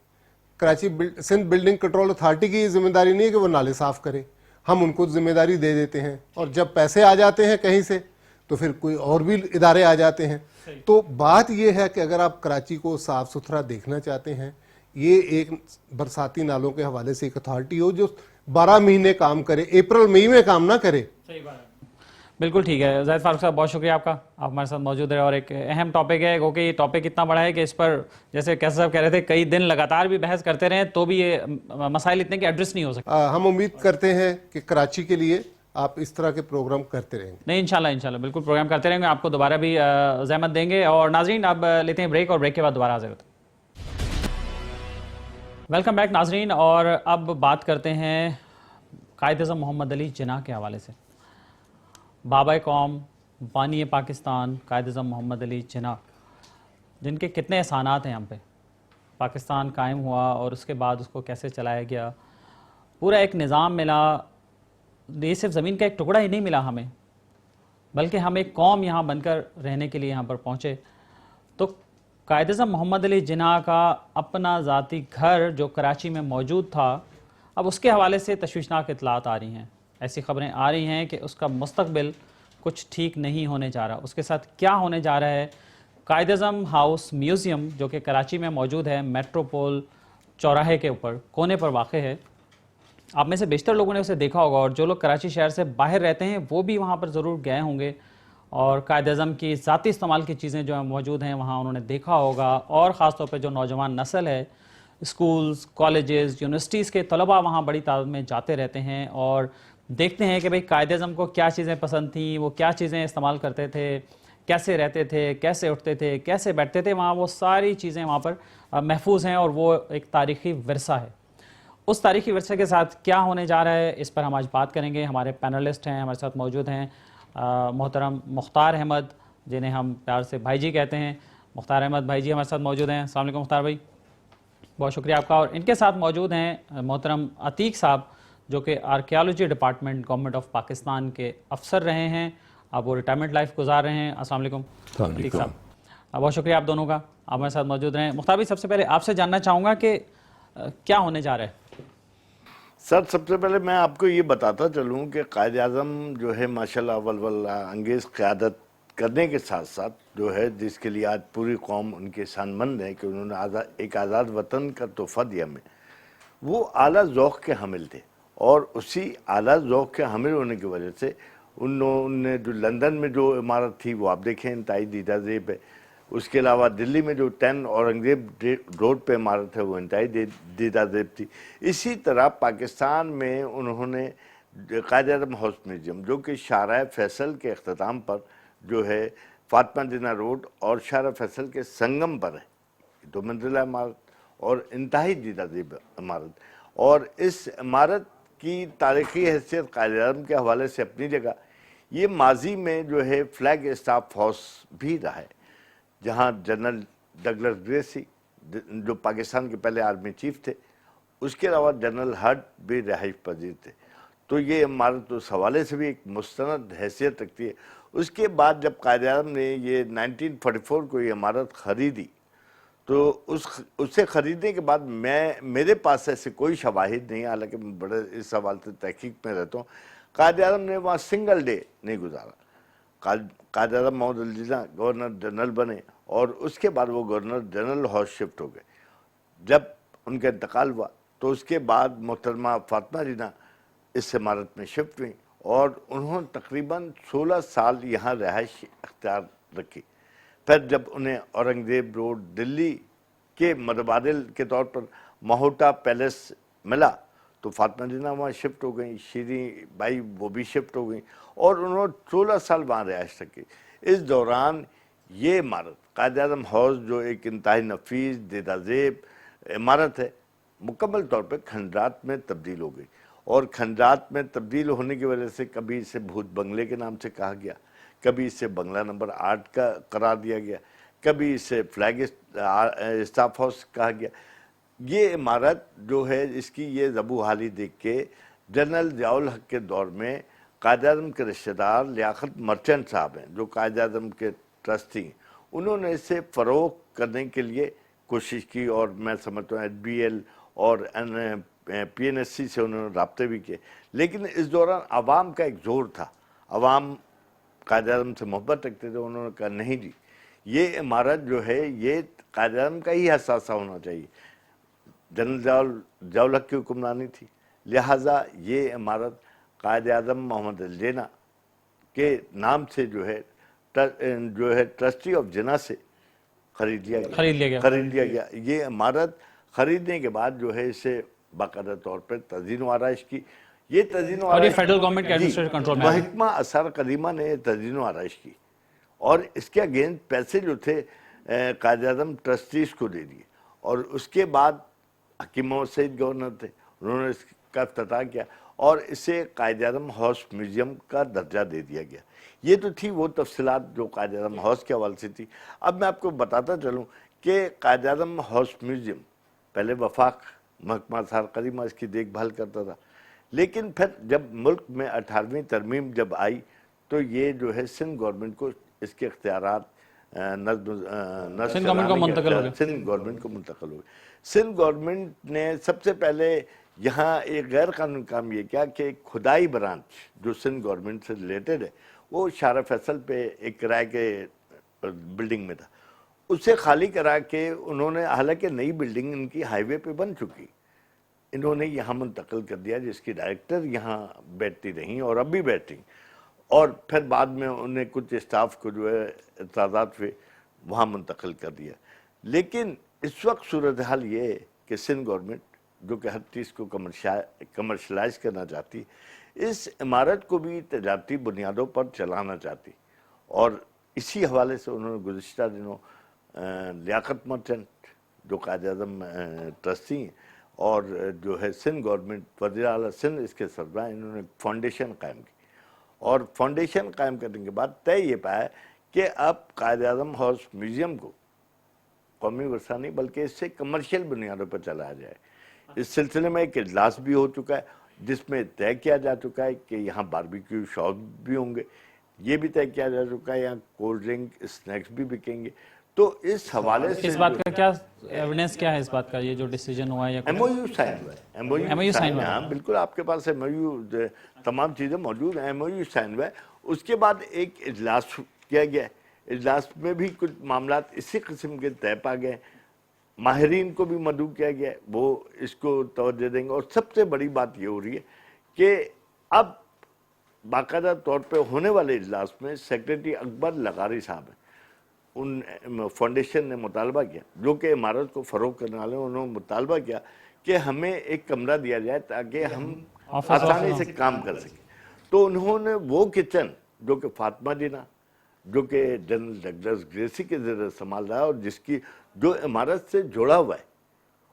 सिंध बिल्डिंग कंट्रोल अथॉरिटी की जिम्मेदारी नहीं है कि वो नाले साफ करे। हम उनको जिम्मेदारी दे देते हैं, और जब पैसे आ जाते हैं कहीं से तो फिर कोई और भी इदारे आ जाते हैं। तो बात यह है कि अगर आप कराची को साफ सुथरा देखना चाहते हैं, ये एक बरसाती नालों के हवाले से एक अथॉरिटी हो जो 12 महीने काम करे, अप्रैल मई में काम ना करे। सही बात है। बिल्कुल ठीक है जाहिद फारूक साहब, बहुत शुक्रिया आपका, आप हमारे साथ मौजूद रहे। और एक अहम टॉपिक है, क्योंकि ये टॉपिक इतना बड़ा है कि इस पर जैसे कैसे साहब कह रहे थे, कई दिन लगातार भी बहस करते रहे तो भी ये मसाइल इतने के एड्रेस नहीं हो सकते। हम उम्मीद करते हैं कि कराची के लिए आप इस तरह के प्रोग्राम करते रहेंगे। नहीं, इंशाल्लाह बिल्कुल प्रोग्राम करते रहेंगे, आपको दोबारा भी ज़हमत देंगे। और नाजरीन, अब लेते हैं ब्रेक, और ब्रेक के बाद दोबारा हाजिर होते हैं। वेलकम बैक नाजरीन, और अब बात करते हैं कायद-ए-आज़म मोहम्मद अली जिन्ना के हवाले से। बाबा कौम, बानी पाकिस्तान कायद-ए-आज़म मोहम्मद अली जिन्ना, जिनके कितने एहसानात हैं हम पे। पाकिस्तान कायम हुआ और उसके बाद उसको कैसे चलाया गया, पूरा एक निज़ाम मिला। ये सिर्फ ज़मीन का एक टुकड़ा ही नहीं मिला हमें, बल्कि हम एक कौम यहाँ बनकर रहने के लिए यहाँ पर पहुँचे। तो कायद-ए-आज़म मोहम्मद अली जिन्ना का अपना ज़ाती घर जो कराची में मौजूद था, अब उसके हवाले से तशवीशनाक इतलात आ रही हैं। ऐसी खबरें आ रही हैं कि उसका मुस्तकबिल कुछ ठीक नहीं होने जा रहा। उसके साथ क्या होने जा रहा है? कायद-ए-आज़म हाउस म्यूज़ियम जो कि कराची में मौजूद है, मेट्रोपोल चौराहे के ऊपर कोने पर वाक़ है। आप में से बेशतर लोगों ने उसे देखा होगा, और जो लोग कराची शहर से बाहर रहते हैं वो भी वहाँ पर ज़रूर गए होंगे, और कायद-ए-आज़म की ज़ाती इस्तेमाल की चीज़ें जो मौजूद हैं वहाँ उन्होंने देखा होगा। और ख़ास तौर पे जो नौजवान नस्ल है, स्कूल्स, कॉलेजेस, यूनिवर्सिटीज़ के तलबा वहाँ बड़ी तादाद में जाते रहते हैं और देखते हैं कि भाई कायद-ए-आज़म को क्या चीज़ें पसंद थीं, वो क्या चीज़ें इस्तेमाल करते थे, कैसे रहते थे, कैसे उठते थे, कैसे बैठते थे। वहाँ वो सारी चीज़ें वहाँ पर महफूज हैं, और वो एक तारीख़ी विरसा है। उस तारीख़ी विरसे के साथ क्या होने जा रहा है, इस पर हम आज बात करेंगे। हमारे पैनलिस्ट हैं, हमारे साथ मौजूद हैं मोहतरम मुख्तार अहमद, जिन्हें हम प्यार से भाई जी कहते हैं। मुख्तार अहमद भाई जी हमारे साथ मौजूद हैं। अस्सलाम वालेकुम मुख्तार भाई, बहुत शुक्रिया आपका। और इनके साथ मौजूद हैं मोहतरम अतीक साहब, जो कि archaeology department government of Pakistan के अफसर रहे हैं। अब वो रिटायरमेंट लाइफ गुजार रहे हैं। अस्सलाम वालेकुम अतीक साहब, बहुत शुक्रिया आप दोनों का, आप हमारे साथ मौजूद रहें। मुख्तार भाई, सबसे पहले आपसे जानना चाहूँगा कि क्या होने जा रहा है? सर, सबसे पहले मैं आपको ये बताता चलूँ कि कायद-ए-आज़म जो है माशाल्लाह अव्वल अंगेज़ क़यादत करने के साथ साथ जो है, जिसके लिए आज पूरी कौम उनके शानमंद है कि उन्होंने एक आज़ाद वतन का तोहफ़ा दिया हमें, वो आला ज़ौक़ के हामिल थे। और उसी आला ज़ौक़ के हामिल होने की वजह से उन्होंने जो लंदन में जो इमारत थी वो आप देखें इंतहाई दीदा ज़ेब है। उसके अलावा दिल्ली में जो 10 औरंगज़ेब रोड पे इमारत है वो इंतहाई दीदा ज़ेब थी। इसी तरह पाकिस्तान में उन्होंने कायद-ए-आज़म हाउस म्यूज़ियम, जो कि शाहराह फैसल के अख्ताम पर जो है फातिमा जिन्ना रोड और शाहराह फैसल के संगम पर है, 2 मंजिला इमारत और इंतहाई दीदा ज़ेब इमारत। और इस इमारत की तारीख़ी हैसियत कायद-ए-आज़म के हवाले से अपनी जगह, ये माजी में जो है फ्लैग स्टाफ हाउस भी रहा है, जहाँ जनरल डगलस ग्रेसी जो पाकिस्तान के पहले आर्मी चीफ थे, उसके अलावा जनरल हर्ट भी रहाइश पजीर थे। तो ये इमारत उस हवाले से भी एक मुस्तनद हैसियत रखती है। उसके बाद जब कायद-ए-आज़म ने ये 1944 को ये इमारत ख़रीदी, तो उससे खरीदने के बाद मेरे पास ऐसे कोई शवाहिद नहीं, हालांकि मैं बड़े इस सवाल से तहकीक में रहता हूँ, कायद-ए-आज़म ने वहाँ सिंगल डे नहीं गुजारा। कायद-ए-आज़म मोहम्मद अली जिन्ना गवर्नर जनरल बने और उसके बाद वो गवर्नर जनरल हाउस शिफ्ट हो गए। जब उनका इंतकाल हुआ तो उसके बाद मोहतरमा फातिमा जिन्ना इस इमारत में शिफ्ट हुई और उन्होंने तकरीबन 16 साल यहाँ रहाइश अख्तियार रखी। फिर जब उन्हें औरंगजेब रोड दिल्ली के मुतबादिल के तौर पर महोटा पैलेस मिला तो फातिमा जिन्ना वहाँ शिफ्ट हो गई, शीरी बाई वो भी शिफ्ट हो गई और उन्होंने 16 साल वहाँ रहाइश रखी। इस दौरान ये इमारत कायद-ए-आज़म हाउस जो एक इंतहाई नफीस देदाजेब इमारत है, मुकम्मल तौर पर खंडरात में तब्दील हो गई और खंडरात में तब्दील होने की वजह से कभी इसे भूत बंगले के नाम से कहा गया, कभी इसे बंगला नंबर 8 का करार दिया गया, कभी इसे फ्लैग स्टाफ हाउस कहा गया। ये इमारत जो है इसकी ये ज़बू हाली देख के जनरल ज़ियाउल हक के दौर में कायद-ए-आज़म के रिश्तेदार लियाकत मर्चेंट साहब हैं जो कायद-ए-आज़म के ट्रस्टी, उन्होंने इसे फ़रोग़ करने के लिए कोशिश की और मैं समझता हूँ HBL और PNSC से उन्होंने राब्ते भी किए, लेकिन इस दौरान आवाम का एक जोर था, आवाम कायद-ए-आज़म से मोहब्बत रखते थे। उन्होंने कहा नहीं जी, ये इमारत जो है ये कायद-ए-आज़म का ही हसासा होना चाहिए। जनरल ज़ियाउल हक की हुक्मरानी थी, लिहाजा ये इमारत कायद-ए-आज़म मोहम्मद अली जिन्ना के नाम से जो है ट्रस्टी ऑफ जिन्ना से खरीद लिया गया। ये इमारत खरीदने के बाद जो है इसे बाकायदा तौर पर तज़ीन व आराइश की, ये तज़ीन और ये फेडरल गवर्नमेंट के एडमिनिस्ट्रेटिव कंट्रोल में महकमा असर कदीमा ने तज़ीन व आराइश की और इसके अगेंस्ट पैसे जो थे कायद-ए-आज़म ट्रस्टीज़ को दे दिए और उसके बाद हकीम मोहम्मद सईद गवर्नर थे, उन्होंने इसका इफ्तिताह किया और इसे कायद-ए-आज़म हाउस म्यूजियम का दर्जा दे दिया गया। ये तो थी वो तफसीलात जो कायद-ए-आज़म हाउस के हवाले से थी। अब मैं आपको बताता चलूँ कि कायद-ए-आज़म हाउस म्यूजियम पहले वफाक महकमा असर कदीमा इसकी देखभाल करता था, लेकिन फिर जब मुल्क में 18वीं तरमीम जब आई तो ये जो है सिंध गवर्नमेंट को इसके इख्तियारात सिंध गवर्नमेंट को मुंतकिल हो गए। सिंध गवर्नमेंट ने सबसे पहले यहाँ एक गैर कानूनी काम ये किया कि खुदाई ब्रांच जो सिंध गवर्नमेंट से रिलेटेड है वो शारा फैसल पे एक किराए के बिल्डिंग में था, उसे खाली करा के उन्होंने, हालांकि नई बिल्डिंग इनकी हाईवे पे बन चुकी, इन्होंने यहाँ मुंतकिल कर दिया जिसकी डायरेक्टर यहाँ बैठती रहीं और अब भी बैठी और फिर बाद में उन्हें कुछ स्टाफ को जो है एतराज़ात हुए वहाँ मुंतकिल कर दिया। लेकिन इस वक्त सूरत हाल ये है कि सिंध गवर्नमेंट जो कि हर चीज़ को कमर्शलाइज करना चाहती, इस इमारत को भी तजारती बुनियादों पर चलाना चाहती और इसी हवाले से उन्होंने गुज़िश्ता दिनों लियाकत मर्चेंट जो कायद-ए-आज़म ट्रस्टी हैं और जो है सिंध गवर्नमेंट वज़ीर आला सिंध इसके सरबराह, इन्होंने फाउंडेशन कायम की और फाउंडेशन कायम करने के बाद तय ये पाया कि अब कायद-ए-आज़म हाउस म्यूज़ियम को कौमी वर्सा नहीं बल्कि इससे कमर्शियल बुनियादों पर चलाया जाए। इस सिलसिले में एक इजलास भी हो चुका है जिसमें तय किया जा चुका है कि यहाँ बारबेक्यू शॉप भी होंगे, ये भी तय किया जा चुका है यहाँ कोल्ड ड्रिंक स्नैक्स भी बिकेंगे। तो इस हवाले से इस बात का क्या एविडेंस क्या है इस बात का, ये जो डिसीजन हुआ है या MOU साइन हुआ है, MOU साइन हुआ है, हाँ बिल्कुल आपके पास MOU तमाम चीज़ें मौजूद हैं, MOU साइन हुआ है। उसके बाद एक इजलास किया गया, इजलास में भी कुछ मामला इसी किस्म के तय पा गए, माहिरीन को भी मदऊ किया गया, वो इसको तवज्जो देंगे और सबसे बड़ी बात ये हो रही है कि अब बाकायदा तौर पे होने वाले इजलास में सेक्रेटरी अकबर लगारी साहब हैं, उन फाउंडेशन ने मुतालबा किया जो कि इमारत को फ़रोग़ करने वाले, उन्होंने मुतालबा किया कि हमें एक कमरा दिया जाए ताकि हम आसानी से काम कर सकें। तो उन्होंने वो किचन जो कि फातिमा जिन्ना जो कि जनरल डगलस ग्रेसी के ज़रिए संभाल रहा है और जिसकी जो इमारत से जुड़ा हुआ है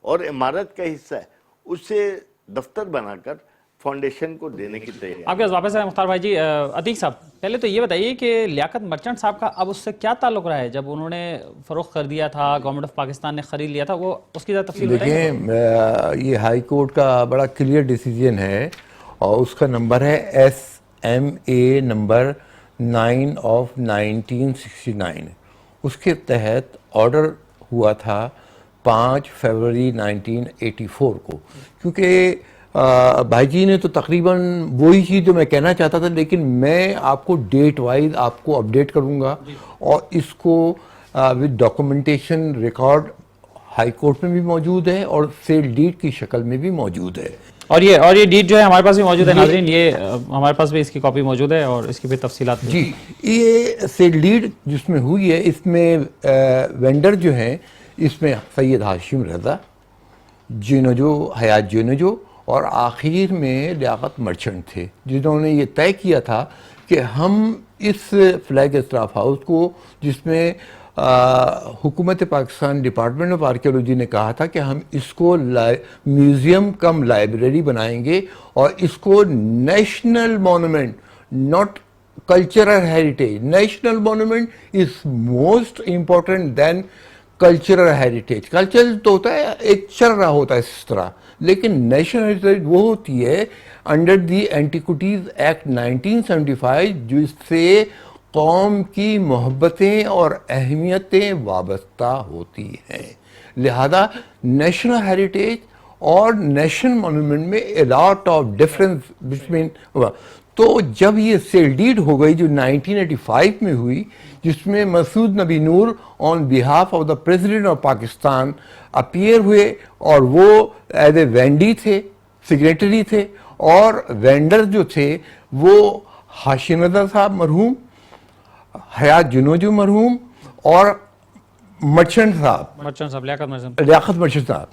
और इमारत का हिस्सा है, उसे दफ्तर बनाकर फाउंडेशन को देने की तैयारी। आपके पास वापस आए मुख्तार भाई जी। अतीक साहब, पहले तो ये बताइए कि लियाकत मर्चेंट साहब का अब उससे क्या ताल्लुक रहा है? जब उन्होंने फ़रोख्त कर दिया था, गवर्नमेंट ऑफ पाकिस्तान ने ख़रीद लिया था, वो उसकी ज़रा तफसील बताइए। देखिए, ये हाई कोर्ट का बड़ा क्लियर डिसीजन है और उसका नंबर है SMA नंबर 9 ऑफ 1969। उसके तहत ऑर्डर हुआ था 5 फरवरी 1984 को, क्योंकि भाई जी ने तो तकरीबन वही चीज़ जो मैं कहना चाहता था, लेकिन मैं आपको डेट वाइज आपको अपडेट करूंगा और इसको with documentation record high court में भी मौजूद है और सेल डीड की शक्ल में भी मौजूद है। और ये डीड जो है हमारे पास भी मौजूद है नाज़रीन, ये हमारे पास भी इसकी कॉपी मौजूद है और इसकी भी तफसीलात जी। ये सेल डीड जिसमें हुई है, इसमें वेंडर जो हैं, इसमें सैयद हाशिम रज़ा, जिनोजो, हयात जिनोजो और आखिर में लियाकत मर्चेंट थे, जिन्होंने ये तय किया था कि हम इस फ्लैग स्टाफ हाउस को, जिसमें हुकूमत पाकिस्तान डिपार्टमेंट ऑफ आर्कियोलॉजी ने कहा था कि हम इसको म्यूज़ियम कम लाइब्रेरी बनाएंगे और इसको national monument, not cultural heritage, national monument is most important than cultural heritage. Cultural तो होता है, एक चल रहा होता है इस तरह, लेकिन नेशनल हेरिटेज वो होती है अंडर दी एंटीक्विटीज़ एक्ट 1975, जिससे कौम की मोहब्बतें और अहमियतें वाबस्ता होती हैं। लिहाजा नेशनल हेरिटेज और नेशनल मॉन्यूमेंट में a lot of difference between. तो जब ये सेल डीड हो गई जो 1985 में हुई, जिसमें Masood Nabi Noor on behalf of the president of Pakistan appear हुए और वो एज ए वेंडी थे, सिग्नेटरी थे, और वेंडर जो थे वो हाशिम रज़ा साहब मरहूम, हयात जिनोजो मरहूम और मर्चेंट साहब, लियाकत मर्चेंट साहब।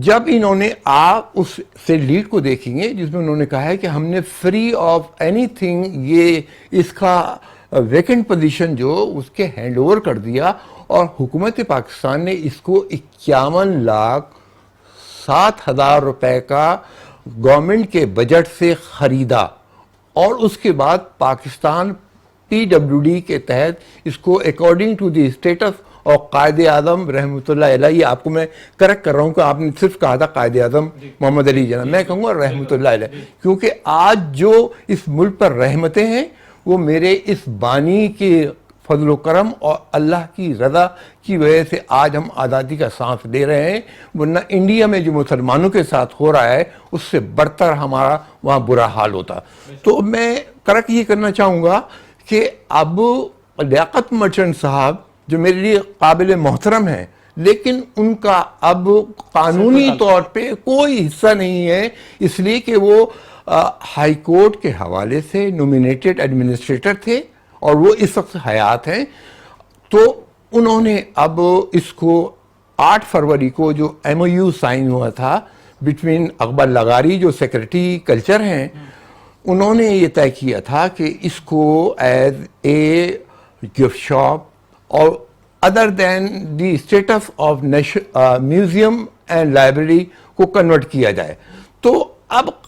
जब इन्होंने आप उस सेल डीड को देखेंगे जिसमें उन्होंने कहा है कि हमने फ्री ऑफ एनीथिंग ये इसका वैकेंट पोजीशन जो उसके हैंड ओवर कर दिया और हुकूमत पाकिस्तान ने इसको 51,07,000 रुपए का गवर्नमेंट के बजट से खरीदा और उसके बाद पाकिस्तान PWD के तहत इसको अकॉर्डिंग टू द स्टेटस और कायदे आज़म रहमतुल्लाह अलैह, ये आपको मैं करेक्ट कर रहा हूँ कि आपने सिर्फ कहा था कायदे आज़म मोहम्मद अली जिन्ना, मैं कहूँगा रहमतुल्लाह अलैह, क्योंकि आज जो इस मुल्क पर रहमतें हैं वो मेरे इस बानी के फजल करम और अल्लाह की रज़ा की वजह से आज हम आज़ादी का सांस ले रहे हैं, वरना इंडिया में जो मुसलमानों के साथ हो रहा है उससे बढ़तर हमारा वहाँ बुरा हाल होता। तो मैं करेक्ट ये करना चाहूँगा कि अब लियाकत मर्चेंट साहब जो मेरे लिए काबिल मोहतरम है, लेकिन उनका अब कानूनी तौर पे कोई हिस्सा नहीं है, इसलिए कि वो हाई कोर्ट के हवाले से नॉमिनेटेड एडमिनिस्ट्रेटर थे और वो इस वक्त हयात हैं। तो उन्होंने अब इसको 8 फरवरी को जो MOU साइन हुआ था बिटवीन अकबर लगारी जो सेक्रेटरी कल्चर हैं, उन्होंने ये तय किया था कि इसको एज ए गिफ्ट शॉप और other than the status of museum and library को कन्वर्ट किया जाए। तो अब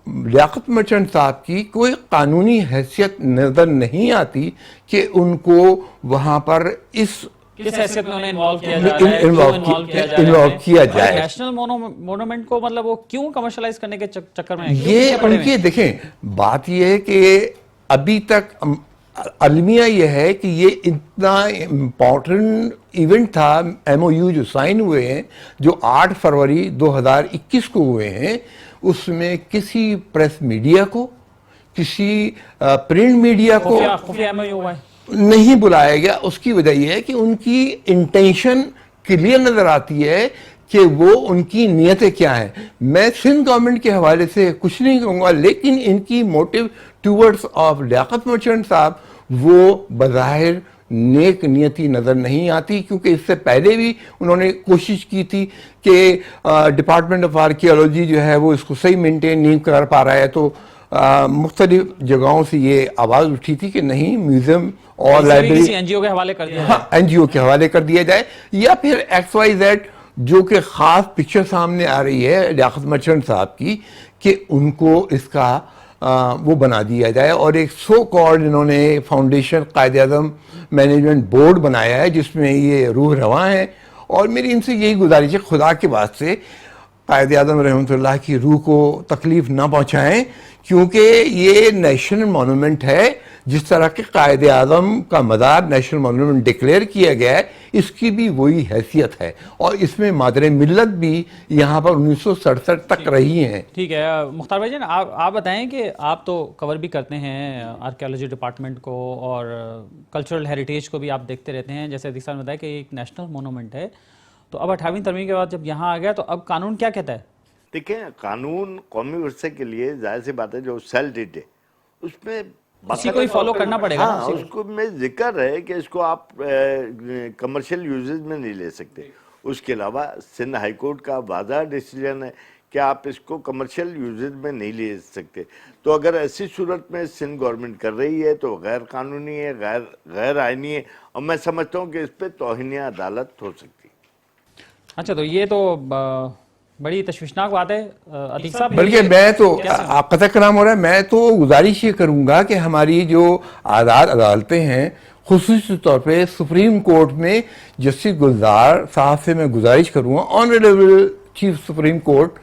लियाकत मर्चेंट साहब की कोई कानूनी हैसियत नजर नहीं आती कि उनको वहां पर किस हैसियत में उन्हें इन्वॉल्व किया जाए। नेशनल मोनूमेंट को मतलब वो क्यों कमर्शलाइज करने के चक्कर में ये उनके देखें, बात ये है कि अभी तक अलमिया ये है कि ये इतना इम्पोर्टेंट इवेंट था, MOU जो साइन हुए हैं जो 8 फरवरी 2021 को हुए हैं, उसमें किसी प्रेस मीडिया को, किसी प्रिंट मीडिया को नहीं बुलाया गया। उसकी वजह यह है कि उनकी इंटेंशन क्लियर नजर आती है कि वो उनकी नीयतें क्या हैं। मैं सिंध गवर्नमेंट के हवाले से कुछ नहीं कहूँगा, लेकिन इनकी motive towards of Liaquat Merchant साहब वो बज़ाहिर नेक नियति नज़र नहीं आती, क्योंकि इससे पहले भी उन्होंने कोशिश की थी कि डिपार्टमेंट ऑफ आर्कियोलॉजी जो है वो इसको सही मेंटेन नहीं कर पा रहा है। तो मुख्तलिफ जगहों से ये आवाज़ उठी थी कि नहीं, म्यूजियम और लाइब्रेरी NGO के हवाले कर दिया, हाँ NGO के हवाले कर दिया जाए, या फिर XYZ जो कि ख़ास पिक्चर सामने आ रही है लियाकत मर्चेंट साहब की कि उनको इसका वो बना दिया जाए। और एक सो कॉल्ड इन्होंने फाउंडेशन कायदे आज़म मैनेजमेंट बोर्ड बनाया है जिसमें ये रूह रवां है। और मेरी इनसे यही गुजारिश है, खुदा के वास्ते कायदे आज़म रहमतुल्लाह की रूह को तकलीफ़ ना पहुँचाएँ, क्योंकि ये नेशनल मॉन्यूमेंट है जिस तरह के कायदे आज़म का मज़ार नेशनल मॉन्यूमेंट डिक्लेयर किया गया है, इसकी भी वही हैसियत है और इसमें मादरे मिल्लत भी यहाँ पर 1967 तक रही हैं। ठीक है मुख्तार भाई जान, आप बताएं कि आप तो कवर भी करते हैं आर्कियोलॉजी डिपार्टमेंट को और कल्चरल हेरिटेज को भी आप देखते रहते हैं। जैसे दिशा ने बताया कि एक नेशनल मोनूमेंट है, तो अब 28वीं तरमीम के बाद जब यहाँ आ गया तो अब कानून क्या कहता है? देखिए, कानून कौमी विरसे के लिए जाहिर सी बात है जो सेल डिड है उसमें इसी को ही फॉलो करना पड़ेगा। हाँ, उसको में जिक्र है कि इसको आप कमर्शियल यूजेज में नहीं ले सकते। उसके अलावा सिंध हाई कोर्ट का वाज़ा डिसीजन है कि आप इसको कमर्शियल यूजेज में नहीं ले सकते। तो अगर ऐसी सूरत में सिंध गवर्नमेंट कर रही है तो गैर कानूनी है, गैर आईनी है और मैं समझता हूँ कि इस पर तौहीन अदालत हो सकती है। अच्छा, तो ये तो बड़ी तशवीशनाक बात है अतीक साहब। बल्कि मैं तो आप कतई कलाम हो रहा है, मैं तो गुजारिश ये करूंगा कि हमारी जो आज़ाद अदालतें हैं, खुसूसी तौर पे सुप्रीम कोर्ट में जस्टिस गुलजार साहब से मैं गुजारिश करूंगा, honourable chief supreme court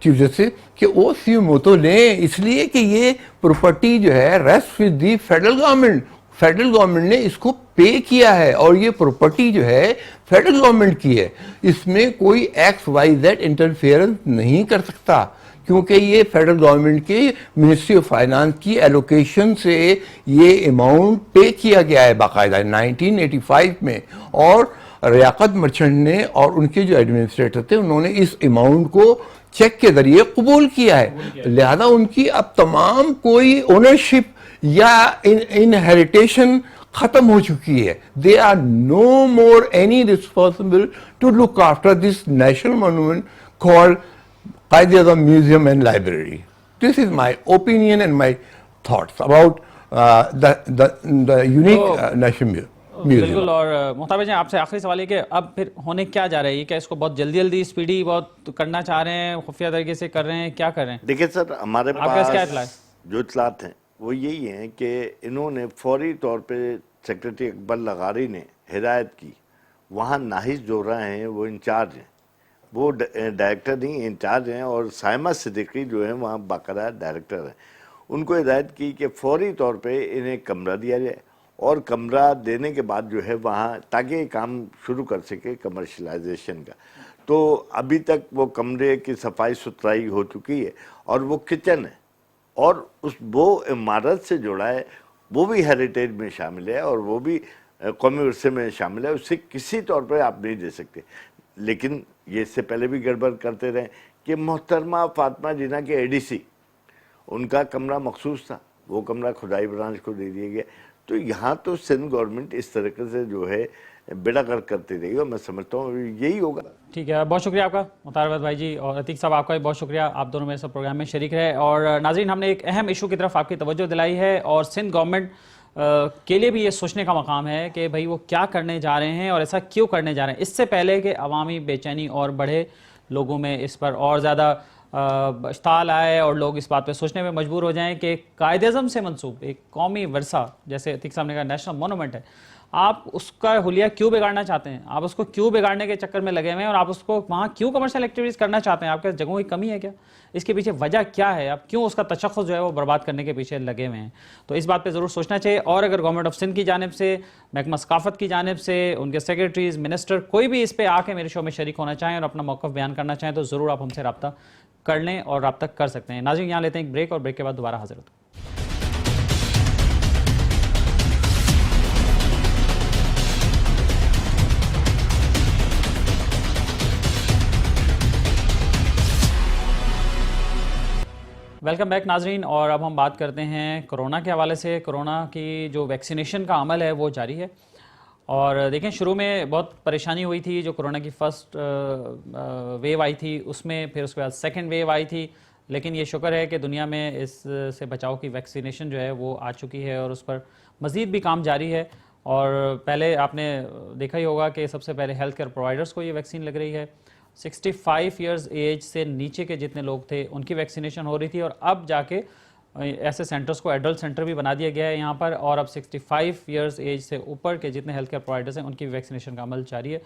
chief justice, कि वो सीएमओ लें, इसलिए कि ये प्रॉपर्टी जो है rest with the federal government. Federal government ने इसको पे किया है और ये प्रॉपर्टी जो है फेडरल गवर्नमेंट की है। इसमें कोई XYZ इंटरफेरेंस नहीं कर सकता क्योंकि ये फेडरल गवर्नमेंट के मिनिस्ट्री ऑफ फाइनेंस की एलोकेशन से ये अमाउंट पे किया गया है बाकायदा 1985 में। और रियाकत मर्चेंट ने और उनके जो एडमिनिस्ट्रेटर थे उन्होंने इस अमाउंट को चेक के जरिए कबूल किया है। लिहाजा उनकी अब तमाम कोई ओनरशिप या इनहेरिटेशन खत्म हो चुकी है। They are no more any responsible to look after this national monument called Quaid e Azam museum and library. This is my opinion and my thoughts about the unique national museum. बिल्कुल। और मुख्तार भाई आपसे आखिरी सवाल है कि अब फिर होने क्या जा रहा है? क्या इसको बहुत जल्दी जल्दी स्पीडी बहुत करना चाह रहे हैं, खुफिया तरीके से कर रहे हैं, क्या कर रहे हैं? देखिए सर, हमारे पास क्या इत्तला है? जो इत्तलात हैं वो यही हैं कि इन्होंने फौरी तौर पे सेक्रेटरी अकबर लगारी ने हिदायत की, वहाँ नाहिद जोरा हैं वो इंचार्ज हैं, वो डायरेक्टर नहीं इंचार्ज हैं, और साइमा सिद्दीकी जो है वहाँ बाकायदा डायरेक्टर हैं। उनको हिदायत की कि फौरी तौर पे इन्हें कमरा दिया जाए और कमरा देने के बाद जो है वहाँ ताकि काम शुरू कर सके कमर्शलाइजेशन का। तो अभी तक वो कमरे की सफाई सुथराई हो चुकी है और वो किचन है और वो इमारत से जुड़ा है, वो भी हेरिटेज में शामिल है और वो भी कौमी विरसे में शामिल है। उससे किसी तौर पर आप नहीं दे सकते। लेकिन ये इससे पहले भी गड़बड़ करते रहे कि मोहतरमा फातिमा जिन्ना के एडीसी, उनका कमरा मखसूस था, वो कमरा खुदाई ब्रांच को दे दिया गया। तो यहाँ तो सिंध गवर्नमेंट इस तरीके से जो है बेड़ा गर्क करती रही और मैं समझता हूँ यही होगा। ठीक है, बहुत शुक्रिया आपका मुख्तार अहमद भाई जी, और अतीक साहब आपका भी बहुत शुक्रिया, आप दोनों मेरे सब प्रोग्राम में शरीक रहे। और नाज़रीन, हमने एक अहम इशू की तरफ आपकी तवज्जो दिलाई है और सिंध गवर्नमेंट के लिए भी ये सोचने का मकाम है कि भाई वो क्या करने जा रहे हैं और ऐसा क्यों करने जा रहे हैं, इससे पहले कि अवामी बेचैनी और बढ़े, लोगों में इस पर और ज़्यादा इश्ताल आए और लोग इस बात पे सोचने में मजबूर हो जाएं कि कायदे-ए-आज़म से मंसूब एक कौमी वर्सा, जैसे अतीक साहब ने कहा नेशनल मोनूमेंट है, आप उसका हुलिया क्यों बिगाड़ना चाहते हैं? आप उसको क्यों बिगाड़ने के चक्कर में लगे हुए हैं और आप उसको वहाँ क्यों कमर्शियल एक्टिविटीज़ करना चाहते हैं? आपके जगहों की कमी है क्या? इसके पीछे वजह क्या है? आप क्यों उसका तशख़्ख़ुस जो है वो बर्बाद करने के पीछे लगे हुए हैं? तो इस बात पे ज़रूर सोचना चाहिए। और अगर गवर्नमेंट ऑफ सिंध की जानिब से, महकमा सकाफ़त की जानिब से, उनके सेक्रेटरीज, मिनिस्टर कोई भी इस पर आके मेरे शो में शरीक होना चाहें और अपना मौक़िफ़ बयान करना चाहें तो ज़रूर आप हमसे रब्ता कर लें और रब्ता कर सकते हैं। नाज़रीन, यहाँ लेते हैं एक ब्रेक और ब्रेक के बाद दोबारा हाजिर होते हैं। वेलकम बैक नाजरीन, और अब हम बात करते हैं कोरोना के हवाले से। कोरोना की जो वैक्सीनेशन का अमल है वो जारी है और देखें, शुरू में बहुत परेशानी हुई थी, जो कोरोना की फ़र्स्ट वेव आई थी उसमें, फिर उसके बाद सेकंड वेव आई थी, लेकिन ये शुक्र है कि दुनिया में इससे बचाव की वैक्सीनेशन जो है वो आ चुकी है और उस पर मज़ीद भी काम जारी है। और पहले आपने देखा ही होगा कि सबसे पहले हेल्थ केयर प्रोवाइडर्स को ये वैक्सीन लग रही है, 65 ईयर्स एज से नीचे के जितने लोग थे उनकी वैक्सीनेशन हो रही थी, और अब जाके ऐसे सेंटर्स को एडल्ट सेंटर भी बना दिया गया है यहाँ पर, और अब 65 ईयर्स एज से ऊपर के जितने हेल्थ केयर प्रोवाइडर्स हैं उनकी वैक्सीनेशन का अमल जारी है।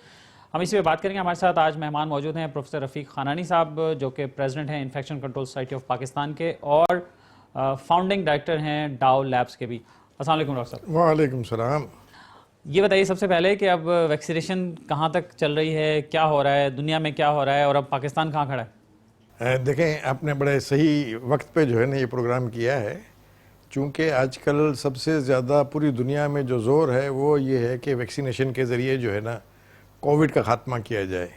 हम इसी पे बात करेंगे। हमारे साथ आज मेहमान मौजूद हैं प्रोफेसर रफ़ीक खानानी साहब, जो कि प्रेसिडेंट हैं infection control society of Pakistan के और फाउंडिंग डायरेक्टर हैं डाउ लैब्स के भी। अस्सलाम वालेकुम डॉक्टर साहब। वालेकुम सलाम। ये बताइए सबसे पहले कि अब वैक्सीनेशन कहाँ तक चल रही है, क्या हो रहा है, दुनिया में क्या हो रहा है और अब पाकिस्तान कहाँ खड़ा है? देखें, आपने बड़े सही वक्त पे जो है ना ये प्रोग्राम किया है, चूँकि आजकल सबसे ज़्यादा पूरी दुनिया में जो ज़ोर है वो ये है कि वैक्सीनेशन के ज़रिए जो है ना कोविड का ख़ात्मा किया जाए।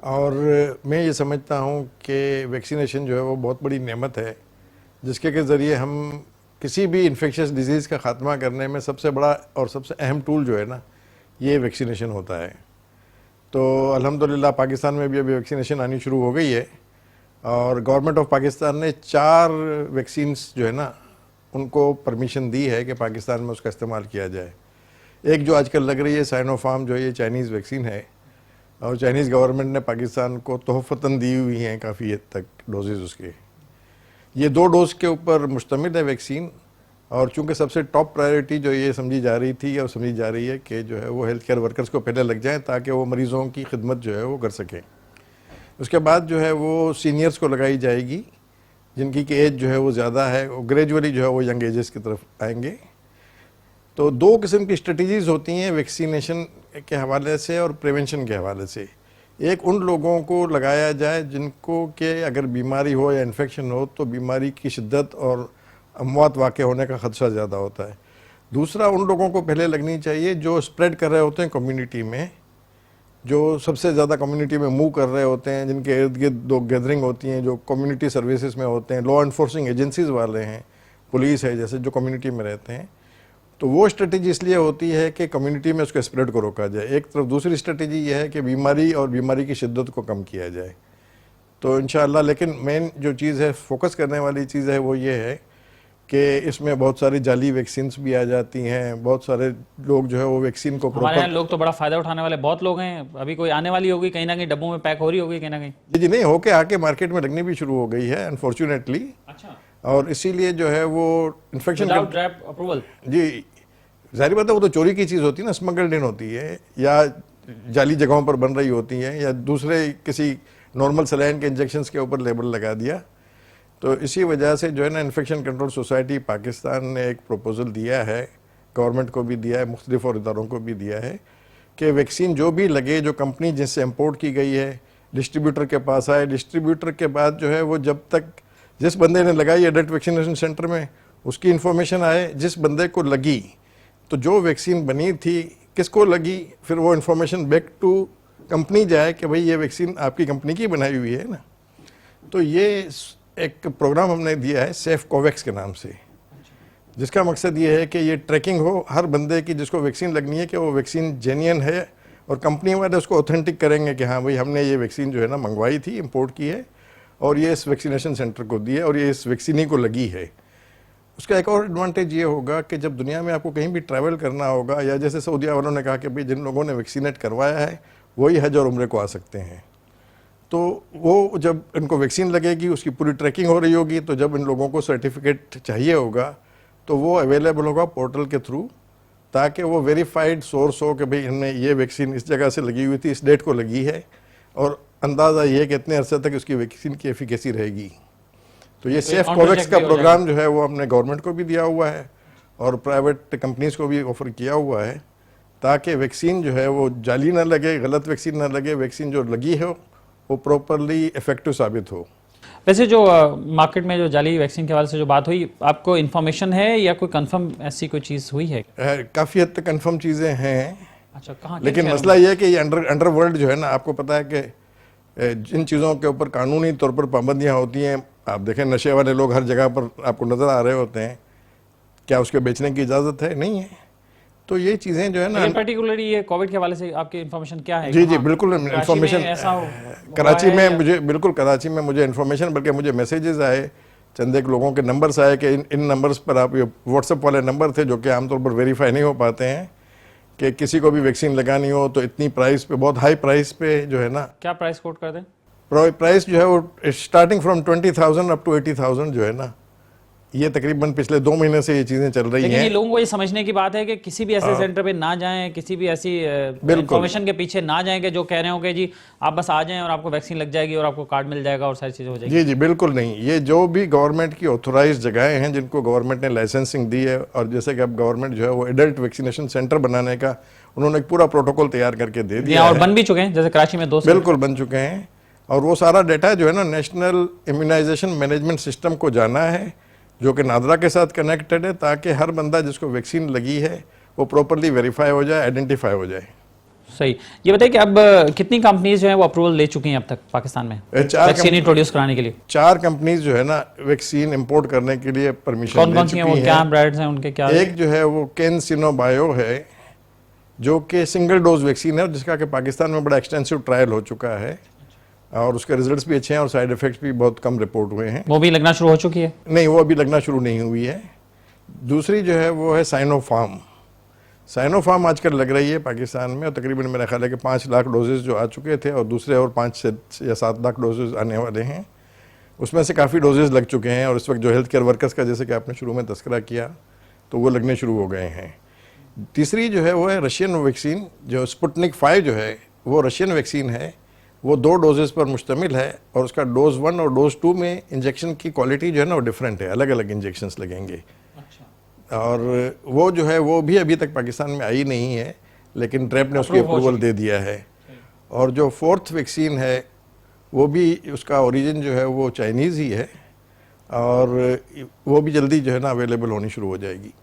और मैं ये समझता हूँ कि वैक्सीनेशन जो है वो बहुत बड़ी नेमत है, जिसके के ज़रिए हम किसी भी इन्फेक्शियस डिजीज़ का ख़ात्मा करने में सबसे बड़ा और सबसे अहम टूल जो है ना ये वैक्सीनेशन होता है। तो अल्हम्दुलिल्लाह पाकिस्तान में भी अभी वैक्सीनेशन आनी शुरू हो गई है और गवर्नमेंट ऑफ पाकिस्तान ने 4 वैक्सीन्स जो है ना उनको परमिशन दी है कि पाकिस्तान में उसका इस्तेमाल किया जाए। एक जो आजकल लग रही है साइनोफार्म, जो ये चाइनीज़ वैक्सीन है, और चाइनीज़ गवर्नमेंट ने पाकिस्तान को तोहफ़तन दी हुई हैं काफ़ी हद तक डोजेज़ उसके। ये 2 डोज के ऊपर मुश्तमिल है वैक्सीन, और चूंकि सबसे टॉप प्रायोरिटी जो ये समझी जा रही थी और समझी जा रही है कि जो है वो हेल्थ केयर वर्कर्स को पहले लग जाएं ताकि वो मरीज़ों की खिदमत जो है वो कर सकें। उसके बाद जो है वो सीनियर्स को लगाई जाएगी जिनकी की एज जो है वो ज़्यादा है, वो ग्रेजुअली जो है वो यंग एजेस की तरफ आएंगे। तो 2 किस्म की स्ट्रेटजीज़ होती हैं वैक्सीनेशन के हवाले से और प्रिवेंशन के हवाले से। एक उन लोगों को लगाया जाए जिनको के अगर बीमारी हो या इन्फेक्शन हो तो बीमारी की शिद्दत और अमवात वाक़ होने का ख़दशा ज़्यादा होता है। दूसरा, उन लोगों को पहले लगनी चाहिए जो स्प्रेड कर रहे होते हैं कम्युनिटी में, जो सबसे ज़्यादा कम्युनिटी में मूव कर रहे होते हैं, जिनके इर्द गिर्द 2 गैदरिंग होती हैं, जो कम्युनिटी सर्विसेज में होते हैं, लॉ इन्फोर्सिंग एजेंसीज़ वाले हैं, पुलिस है जैसे, जो कम्युनिटी में रहते हैं। तो वो स्ट्रेटजी इसलिए होती है कि कम्युनिटी में उसके स्प्रेड को रोका जाए एक तरफ। दूसरी स्ट्रेटजी ये है कि बीमारी और बीमारी की शिद्दत को कम किया जाए। तो इंशाअल्लाह, लेकिन मेन जो चीज़ है, फोकस करने वाली चीज़ है वो ये है कि इसमें बहुत सारी जाली वैक्सीन्स भी आ जाती हैं। बहुत सारे लोग जो है वो वैक्सीन को हमारे यहाँ लोग तो बड़ा फ़ायदा उठाने वाले बहुत लोग हैं। अभी कोई आने वाली होगी कहीं ना कहीं, डब्बों में पैक हो रही होगी कहीं ना कहीं। जी नहीं, होके आके मार्केट में लगनी भी शुरू हो गई है अनफॉर्चुनेटली। अच्छा। और इसीलिए जो है वो इन्फेक्शन अप्रूवल, जी जाहिर बात है वो तो चोरी की चीज़ होती है ना, स्मगल्ड इन होती है या जाली जगहों पर बन रही होती हैं या दूसरे किसी नॉर्मल सलाइन के इंजेक्शंस के ऊपर लेबल लगा दिया। तो इसी वजह से जो है ना इन्फेक्शन कंट्रोल सोसाइटी पाकिस्तान ने एक प्रपोज़ल दिया है, गवर्नमेंट को भी दिया है, मुख्तलिफ और इदारों को भी दिया है कि वैक्सीन जो भी लगे, जो कंपनी जिससे इम्पोर्ट की गई है, डिस्ट्रीब्यूटर के पास आए। डिस्ट्रीब्यूटर के बाद जो है वो जब तक जिस बंदे ने लगाई एडल्ट वैक्सीनेशन सेंटर में उसकी इन्फॉर्मेशन आए, जिस बंदे को लगी, तो जो वैक्सीन बनी थी किसको लगी, फिर वो इन्फॉर्मेशन बैक टू कंपनी जाए कि भाई ये वैक्सीन आपकी कंपनी की बनाई हुई है ना। तो ये एक प्रोग्राम हमने दिया है सेफ कोवैक्स के नाम से, जिसका मकसद ये है कि ये ट्रैकिंग हो हर बंदे की जिसको वैक्सीन लगनी है कि वो वैक्सीन जेन्युइन है, और कंपनी वाले उसको ऑथेंटिक करेंगे कि हाँ भाई हमने ये वैक्सीन जो है ना मंगवाई थी, इंपोर्ट की है, और ये इस वैक्सीनेशन सेंटर को दी है और ये इस वैक्सीन ही को लगी है। उसका एक और एडवांटेज ये होगा कि जब दुनिया में आपको कहीं भी ट्रैवल करना होगा, या जैसे सऊदीया वालों ने कहा कि भाई जिन लोगों ने वैक्सीनेट करवाया है वही हज और उम्रे को आ सकते हैं, तो वो जब इनको वैक्सीन लगेगी उसकी पूरी ट्रैकिंग हो रही होगी, तो जब इन लोगों को सर्टिफिकेट चाहिए होगा तो वो अवेलेबल होगा पोर्टल के थ्रू, ताकि वो वेरीफाइड सोर्स हो कि भाई हमने ये वैक्सीन इस जगह से लगी हुई थी, इस डेट को लगी है, और अंदाज़ा ये है कि इतने अरसे तक उसकी वैक्सीन की एफिकेसी रहेगी। तो ये सेफ कोवैक्स का प्रोग्राम जो है वो हमने गवर्नमेंट को भी दिया हुआ है और प्राइवेट कंपनीज़ को भी ऑफर किया हुआ है, ताकि वैक्सीन जो है वो जाली ना लगे, गलत वैक्सीन ना लगे, वैक्सीन जो लगी हो वो प्रॉपरली इफेक्टिव साबित हो। वैसे जो मार्केट में जो जाली वैक्सीन के हवाले से जो बात हुई, आपको इन्फॉर्मेशन है या कोई कंफर्म ऐसी कोई चीज़ हुई है? काफ़ी हद तक कंफर्म चीज़ें हैं। अच्छा, कहाँ? लेकिन मसला ये है कि ये अंडरवर्ल्ड जो है ना, आपको पता है कि जिन चीज़ों के ऊपर कानूनी तौर पर पाबंदियाँ होती हैं, आप देखें नशे वाले लोग हर जगह पर आपको नज़र आ रहे होते हैं, क्या उसके बेचने की इजाज़त है? नहीं है। तो ये चीज़ें जो है ना, पर्टिकुलरली ये कोविड के हवाले से आपकी इन्फॉर्मेशन क्या है? जी बिल्कुल इन्फॉर्मेशन कराची में मुझे बिल्कुल कराची में मुझे इन्फॉर्मेशन, बल्कि मुझे मैसेजेस आए, चंद एक लोगों के नंबर्स आए कि इन नंबर्स पर आप, ये व्हाट्सएप वाले नंबर थे जो कि आमतौर पर वेरीफाई नहीं हो पाते हैं, कि किसी को भी वैक्सीन लगानी हो तो इतनी प्राइस पे, बहुत हाई प्राइस पे जो है ना। क्या प्राइस कोट कर दें? प्राइस जो है वो स्टार्टिंग फ्रॉम 20,000 अप टू 80,000 जो है ना, ये तकरीबन पिछले 2 महीने से ये चीज़ें चल रही लेकिन ये हैं। लोगों को ये समझने की बात है कि किसी भी ऐसे सेंटर पे ना जाएं, किसी भी ऐसी इंफॉर्मेशन के पीछे ना जाएं कि जो कह रहे हो कि जी आप बस आ जाएं और आपको वैक्सीन लग जाएगी और आपको कार्ड मिल जाएगा और सारी चीज़ें हो जाएगी। जी जी बिल्कुल नहीं, ये जो भी गवर्नमेंट की ऑथोराइज जगहें हैं जिनको गवर्नमेंट ने लाइसेंसिंग दी है, और जैसे कि अब गवर्नमेंट जो है वो एडल्ट वैक्सीनेशन सेंटर बनाने का उन्होंने एक पूरा प्रोटोकॉल तैयार करके दे दिया और है। बन भी चुके हैं, जैसे कराची में 2 बिल्कुल बन चुके हैं, और वो सारा डेटा जो है ना नेशनल इम्यूनाइजेशन मैनेजमेंट सिस्टम को जाना है, जो कि नादरा के साथ कनेक्टेड है, ताकि हर बंदा जिसको वैक्सीन लगी है वो प्रॉपरली वेरीफाई हो जाए, आइडेंटिफाई हो जाए। सही। ये बताइए कि अब कितनी कंपनीज जो है वो अप्रूवल ले चुकी हैं अब तक पाकिस्तान में वैक्सीन इंट्रोड्यूस कराने के लिए? 4 कंपनीज जो है ना वैक्सीन इंपोर्ट करने के लिए परमिशन कौन ले कौन सी हैं वो, चुकी क्या हैं। ब्रांड्स हैं उनके, क्या? एक जो है वो कैंसिनो बायो है, जो कि सिंगल डोज वैक्सीन है, जिसका कि पाकिस्तान में बड़ा एक्सटेंसिव ट्रायल हो चुका है और उसके रिजल्ट्स भी अच्छे हैं और साइड इफेक्ट्स भी बहुत कम रिपोर्ट हुए हैं। वो भी लगना शुरू हो चुकी है? नहीं, वो अभी लगना शुरू नहीं हुई है। दूसरी जो है वो है साइनोफार्म। साइनोफार्म आजकल लग रही है पाकिस्तान में, और तकरीबन मेरा ख्याल है कि 5 लाख डोजेज जो आ चुके थे और दूसरे और 5 से या 7 लाख डोजेज आने वाले हैं। उसमें से काफ़ी डोजेज लग चुके हैं, और इस वक्त जो हेल्थ केयर वर्कर्स का जैसे कि आपने शुरू में तस्करा किया तो वो लगने शुरू हो गए हैं। तीसरी जो है वो है रशियन वैक्सीन, जो स्पुतनिक 5 जो है वो रशियन वैक्सीन है। वो 2 डोजेस पर मुश्तमिल है, और उसका डोज 1 और डोज 2 में इंजेक्शन की क्वालिटी जो है ना वो डिफरेंट है, अलग अलग इंजेक्शंस लगेंगे। और वो जो है वो भी अभी तक पाकिस्तान में आई नहीं है, लेकिन ट्रैप ने उसकी अप्रूवल दे दिया है। और जो 4th वैक्सीन है वो भी, उसका ओरिजिन जो है वो चाइनीज़ ही है, और वो भी जल्दी जो है ना अवेलेबल होनी शुरू हो जाएगी।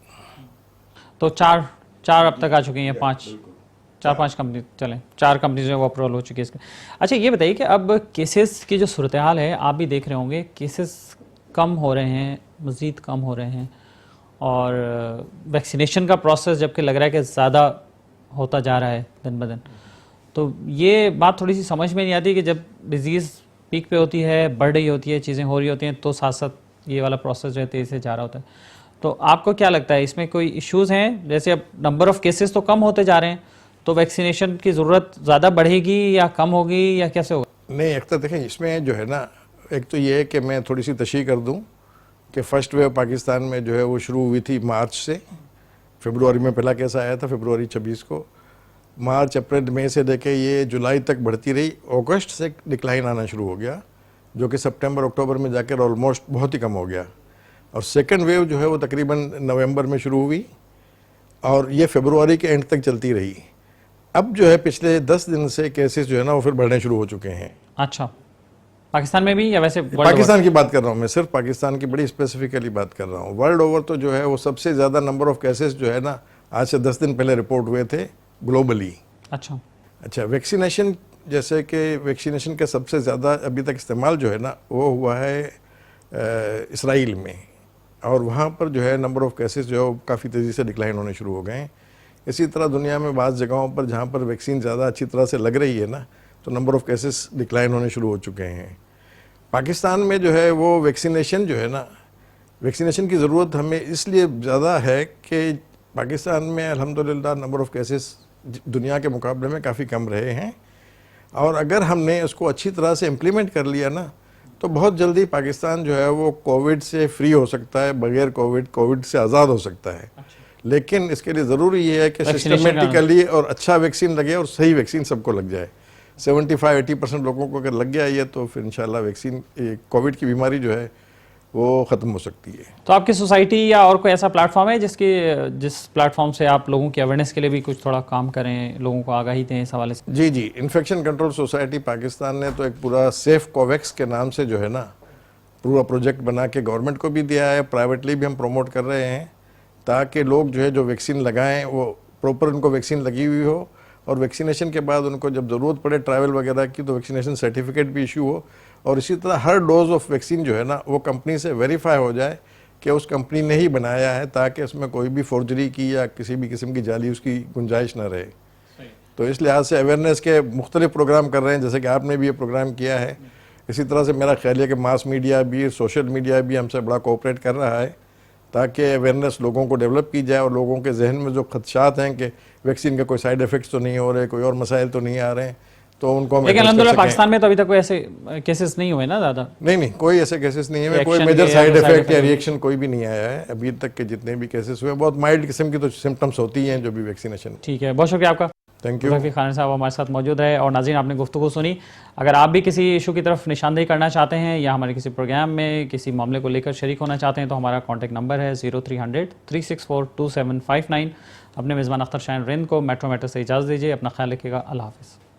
तो चार अब तक आ चुकी हैं, 4-5 कंपनी चलें, 4 कंपनी जो है वो अप्रूवल हो चुकी है इसके। अच्छा ये बताइए कि अब केसेस की जो सूरत हाल है, आप भी देख रहे होंगे केसेस कम हो रहे हैं, मज़ीद कम हो रहे हैं, और वैक्सीनेशन का प्रोसेस जबकि लग रहा है कि ज़्यादा होता जा रहा है दिन ब दिन। तो ये बात थोड़ी सी समझ में नहीं आती कि जब डिज़ीज़ पीक पे होती है, बढ़ रही होती है, चीज़ें हो रही होती हैं, तो साथ साथ ये वाला प्रोसेस जो है तेज़ी से जा रहा होता है। तो आपको क्या लगता है इसमें कोई इश्यूज़ हैं? जैसे अब नंबर ऑफ़ केसेस तो कम होते जा रहे हैं, तो वैक्सीनेशन की ज़रूरत ज़्यादा बढ़ेगी या कम होगी या कैसे होगा? नहीं, एक तो देखें इसमें जो है ना, एक तो ये है कि मैं थोड़ी सी तशरीह कर दूं कि फर्स्ट वेव पाकिस्तान में जो है वो शुरू हुई थी मार्च से। फरवरी में पहला केस आया था फरवरी 26 को। मार्च, अप्रैल, मई से लेके ये जुलाई तक बढ़ती रही। अगस्त से डिक्लाइन आना शुरू हो गया, जो कि सितंबर अक्टूबर में जाकर ऑलमोस्ट बहुत ही कम हो गया। और सेकेंड वेव जो है वो तकरीबन नवंबर में शुरू हुई, और ये फरवरी के एंड तक चलती रही। अब जो है पिछले 10 दिन से केसेस जो है ना वो फिर बढ़ने शुरू हो चुके हैं। अच्छा, पाकिस्तान में भी या वैसे पाकिस्तान की बात कर रहा हूँ मैं, सिर्फ पाकिस्तान की बड़ी स्पेसिफिकली बात कर रहा हूँ। वर्ल्ड ओवर तो जो है वो सबसे ज़्यादा नंबर ऑफ केसेस जो है ना आज से 10 दिन पहले रिपोर्ट हुए थे ग्लोबली। अच्छा, वैक्सीनेशन, जैसे कि वैक्सीनेशन का सबसे ज़्यादा अभी तक इस्तेमाल जो है ना वो हुआ है इसराइल में, और वहाँ पर जो है नंबर ऑफ केसेस जो है काफ़ी तेज़ी से डिक्लाइन होने शुरू हो गए हैं। इसी तरह दुनिया में बाज़ जगहों पर जहाँ पर वैक्सीन ज़्यादा अच्छी तरह से लग रही है ना, तो नंबर ऑफ केसेस डिक्लाइन होने शुरू हो चुके हैं। पाकिस्तान में जो है वो वैक्सीनेशन जो है ना, वैक्सीनेशन की ज़रूरत हमें इसलिए ज़्यादा है कि पाकिस्तान में अल्हम्दुलिल्लाह नंबर ऑफ़ केसेस दुनिया के मुकाबले में काफ़ी कम रहे हैं, और अगर हमने उसको अच्छी तरह से इम्प्लीमेंट कर लिया ना तो बहुत जल्दी पाकिस्तान जो है वो कोविड से फ्री हो सकता है, बगैर कोविड से आज़ाद हो सकता है। लेकिन इसके लिए ज़रूरी ये है कि सिस्टमेटिकली और अच्छा वैक्सीन लगे और सही वैक्सीन सबको लग जाए। 75-80% लोगों को अगर लग गया ये तो फिर इंशाल्लाह वैक्सीन, कोविड की बीमारी जो है वो ख़त्म हो सकती है। तो आपकी सोसाइटी या और कोई ऐसा प्लेटफॉर्म है जिस प्लेटफॉर्म से आप लोगों की अवेयरनेस के लिए भी कुछ थोड़ा काम करें, लोगों को आगाही दें इस हवाले से? जी, इन्फेक्शन कंट्रोल सोसाइटी पाकिस्तान ने तो एक पूरा सेफ कोवैक्स के नाम से जो है ना पूरा प्रोजेक्ट बना के गवर्नमेंट को भी दिया है, प्राइवेटली भी हम प्रमोट कर रहे हैं, ताकि लोग जो है जो वैक्सीन लगाएं वो प्रॉपर उनको वैक्सीन लगी हुई हो, और वैक्सीनेशन के बाद उनको जब ज़रूरत पड़े ट्रैवल वगैरह की तो वैक्सीनेशन सर्टिफिकेट भी इशू हो, और इसी तरह हर डोज ऑफ वैक्सीन जो है ना वो कंपनी से वेरीफाई हो जाए कि उस कंपनी ने ही बनाया है, ताकि उसमें कोई भी फोर्जरी की या किसी भी किस्म की जाली उसकी गुंजाइश ना रहे। तो इस लिहाज से अवेयरनेस के मुख्तलिफ प्रोग्राम कर रहे हैं, जैसे कि आपने भी ये प्रोग्राम किया है। इसी तरह से मेरा ख्याल है कि मास मीडिया भी, सोशल मीडिया भी हमसे बड़ा कोऑपरेट कर रहा है, ताकि अवेयरनेस लोगों को डेवलप की जाए और लोगों के जहन में जो खदशात हैं कि वैक्सीन के कोई साइड इफ़ेक्ट्स तो नहीं हो रहे, कोई और मसाइल तो नहीं आ रहे हैं, तो उनको हम लेकिन address कर अलहमदुलिल्लाह सकें। पाकिस्तान में तो अभी तक कोई ऐसे केसेस नहीं हुए ना ज़्यादा। नहीं कोई ऐसे केसेस नहीं है, कोई Reaction मेजर के साइड या side इफेक्ट या effect? रिएक्शन कोई भी नहीं आया है अभी तक के जितने भी केसेस हुए। बहुत माइल्ड किस्म की तो सिम्टम्स होती हैं जो भी वैक्सीनेशन। ठीक है, बहुत शुक्रिया आपका। Thank you. रफ़ीक खान साहब हमारे साथ मौजूद है। और नाज़रीन, आपने गुफ्तगू सुनी। अगर आप भी किसी इशू की तरफ निशानदेही करना चाहते हैं या हमारे किसी प्रोग्राम में किसी मामले को लेकर शरीक होना चाहते हैं तो हमारा कॉन्टैक्ट नंबर है 0300 364 2759। अपने मेज़बान अख्तर शाहीन रिंद को मेट्रो से इजाज़त दीजिए। अपना ख्याल रखिएगा। अल्लाह हाफ़िज़।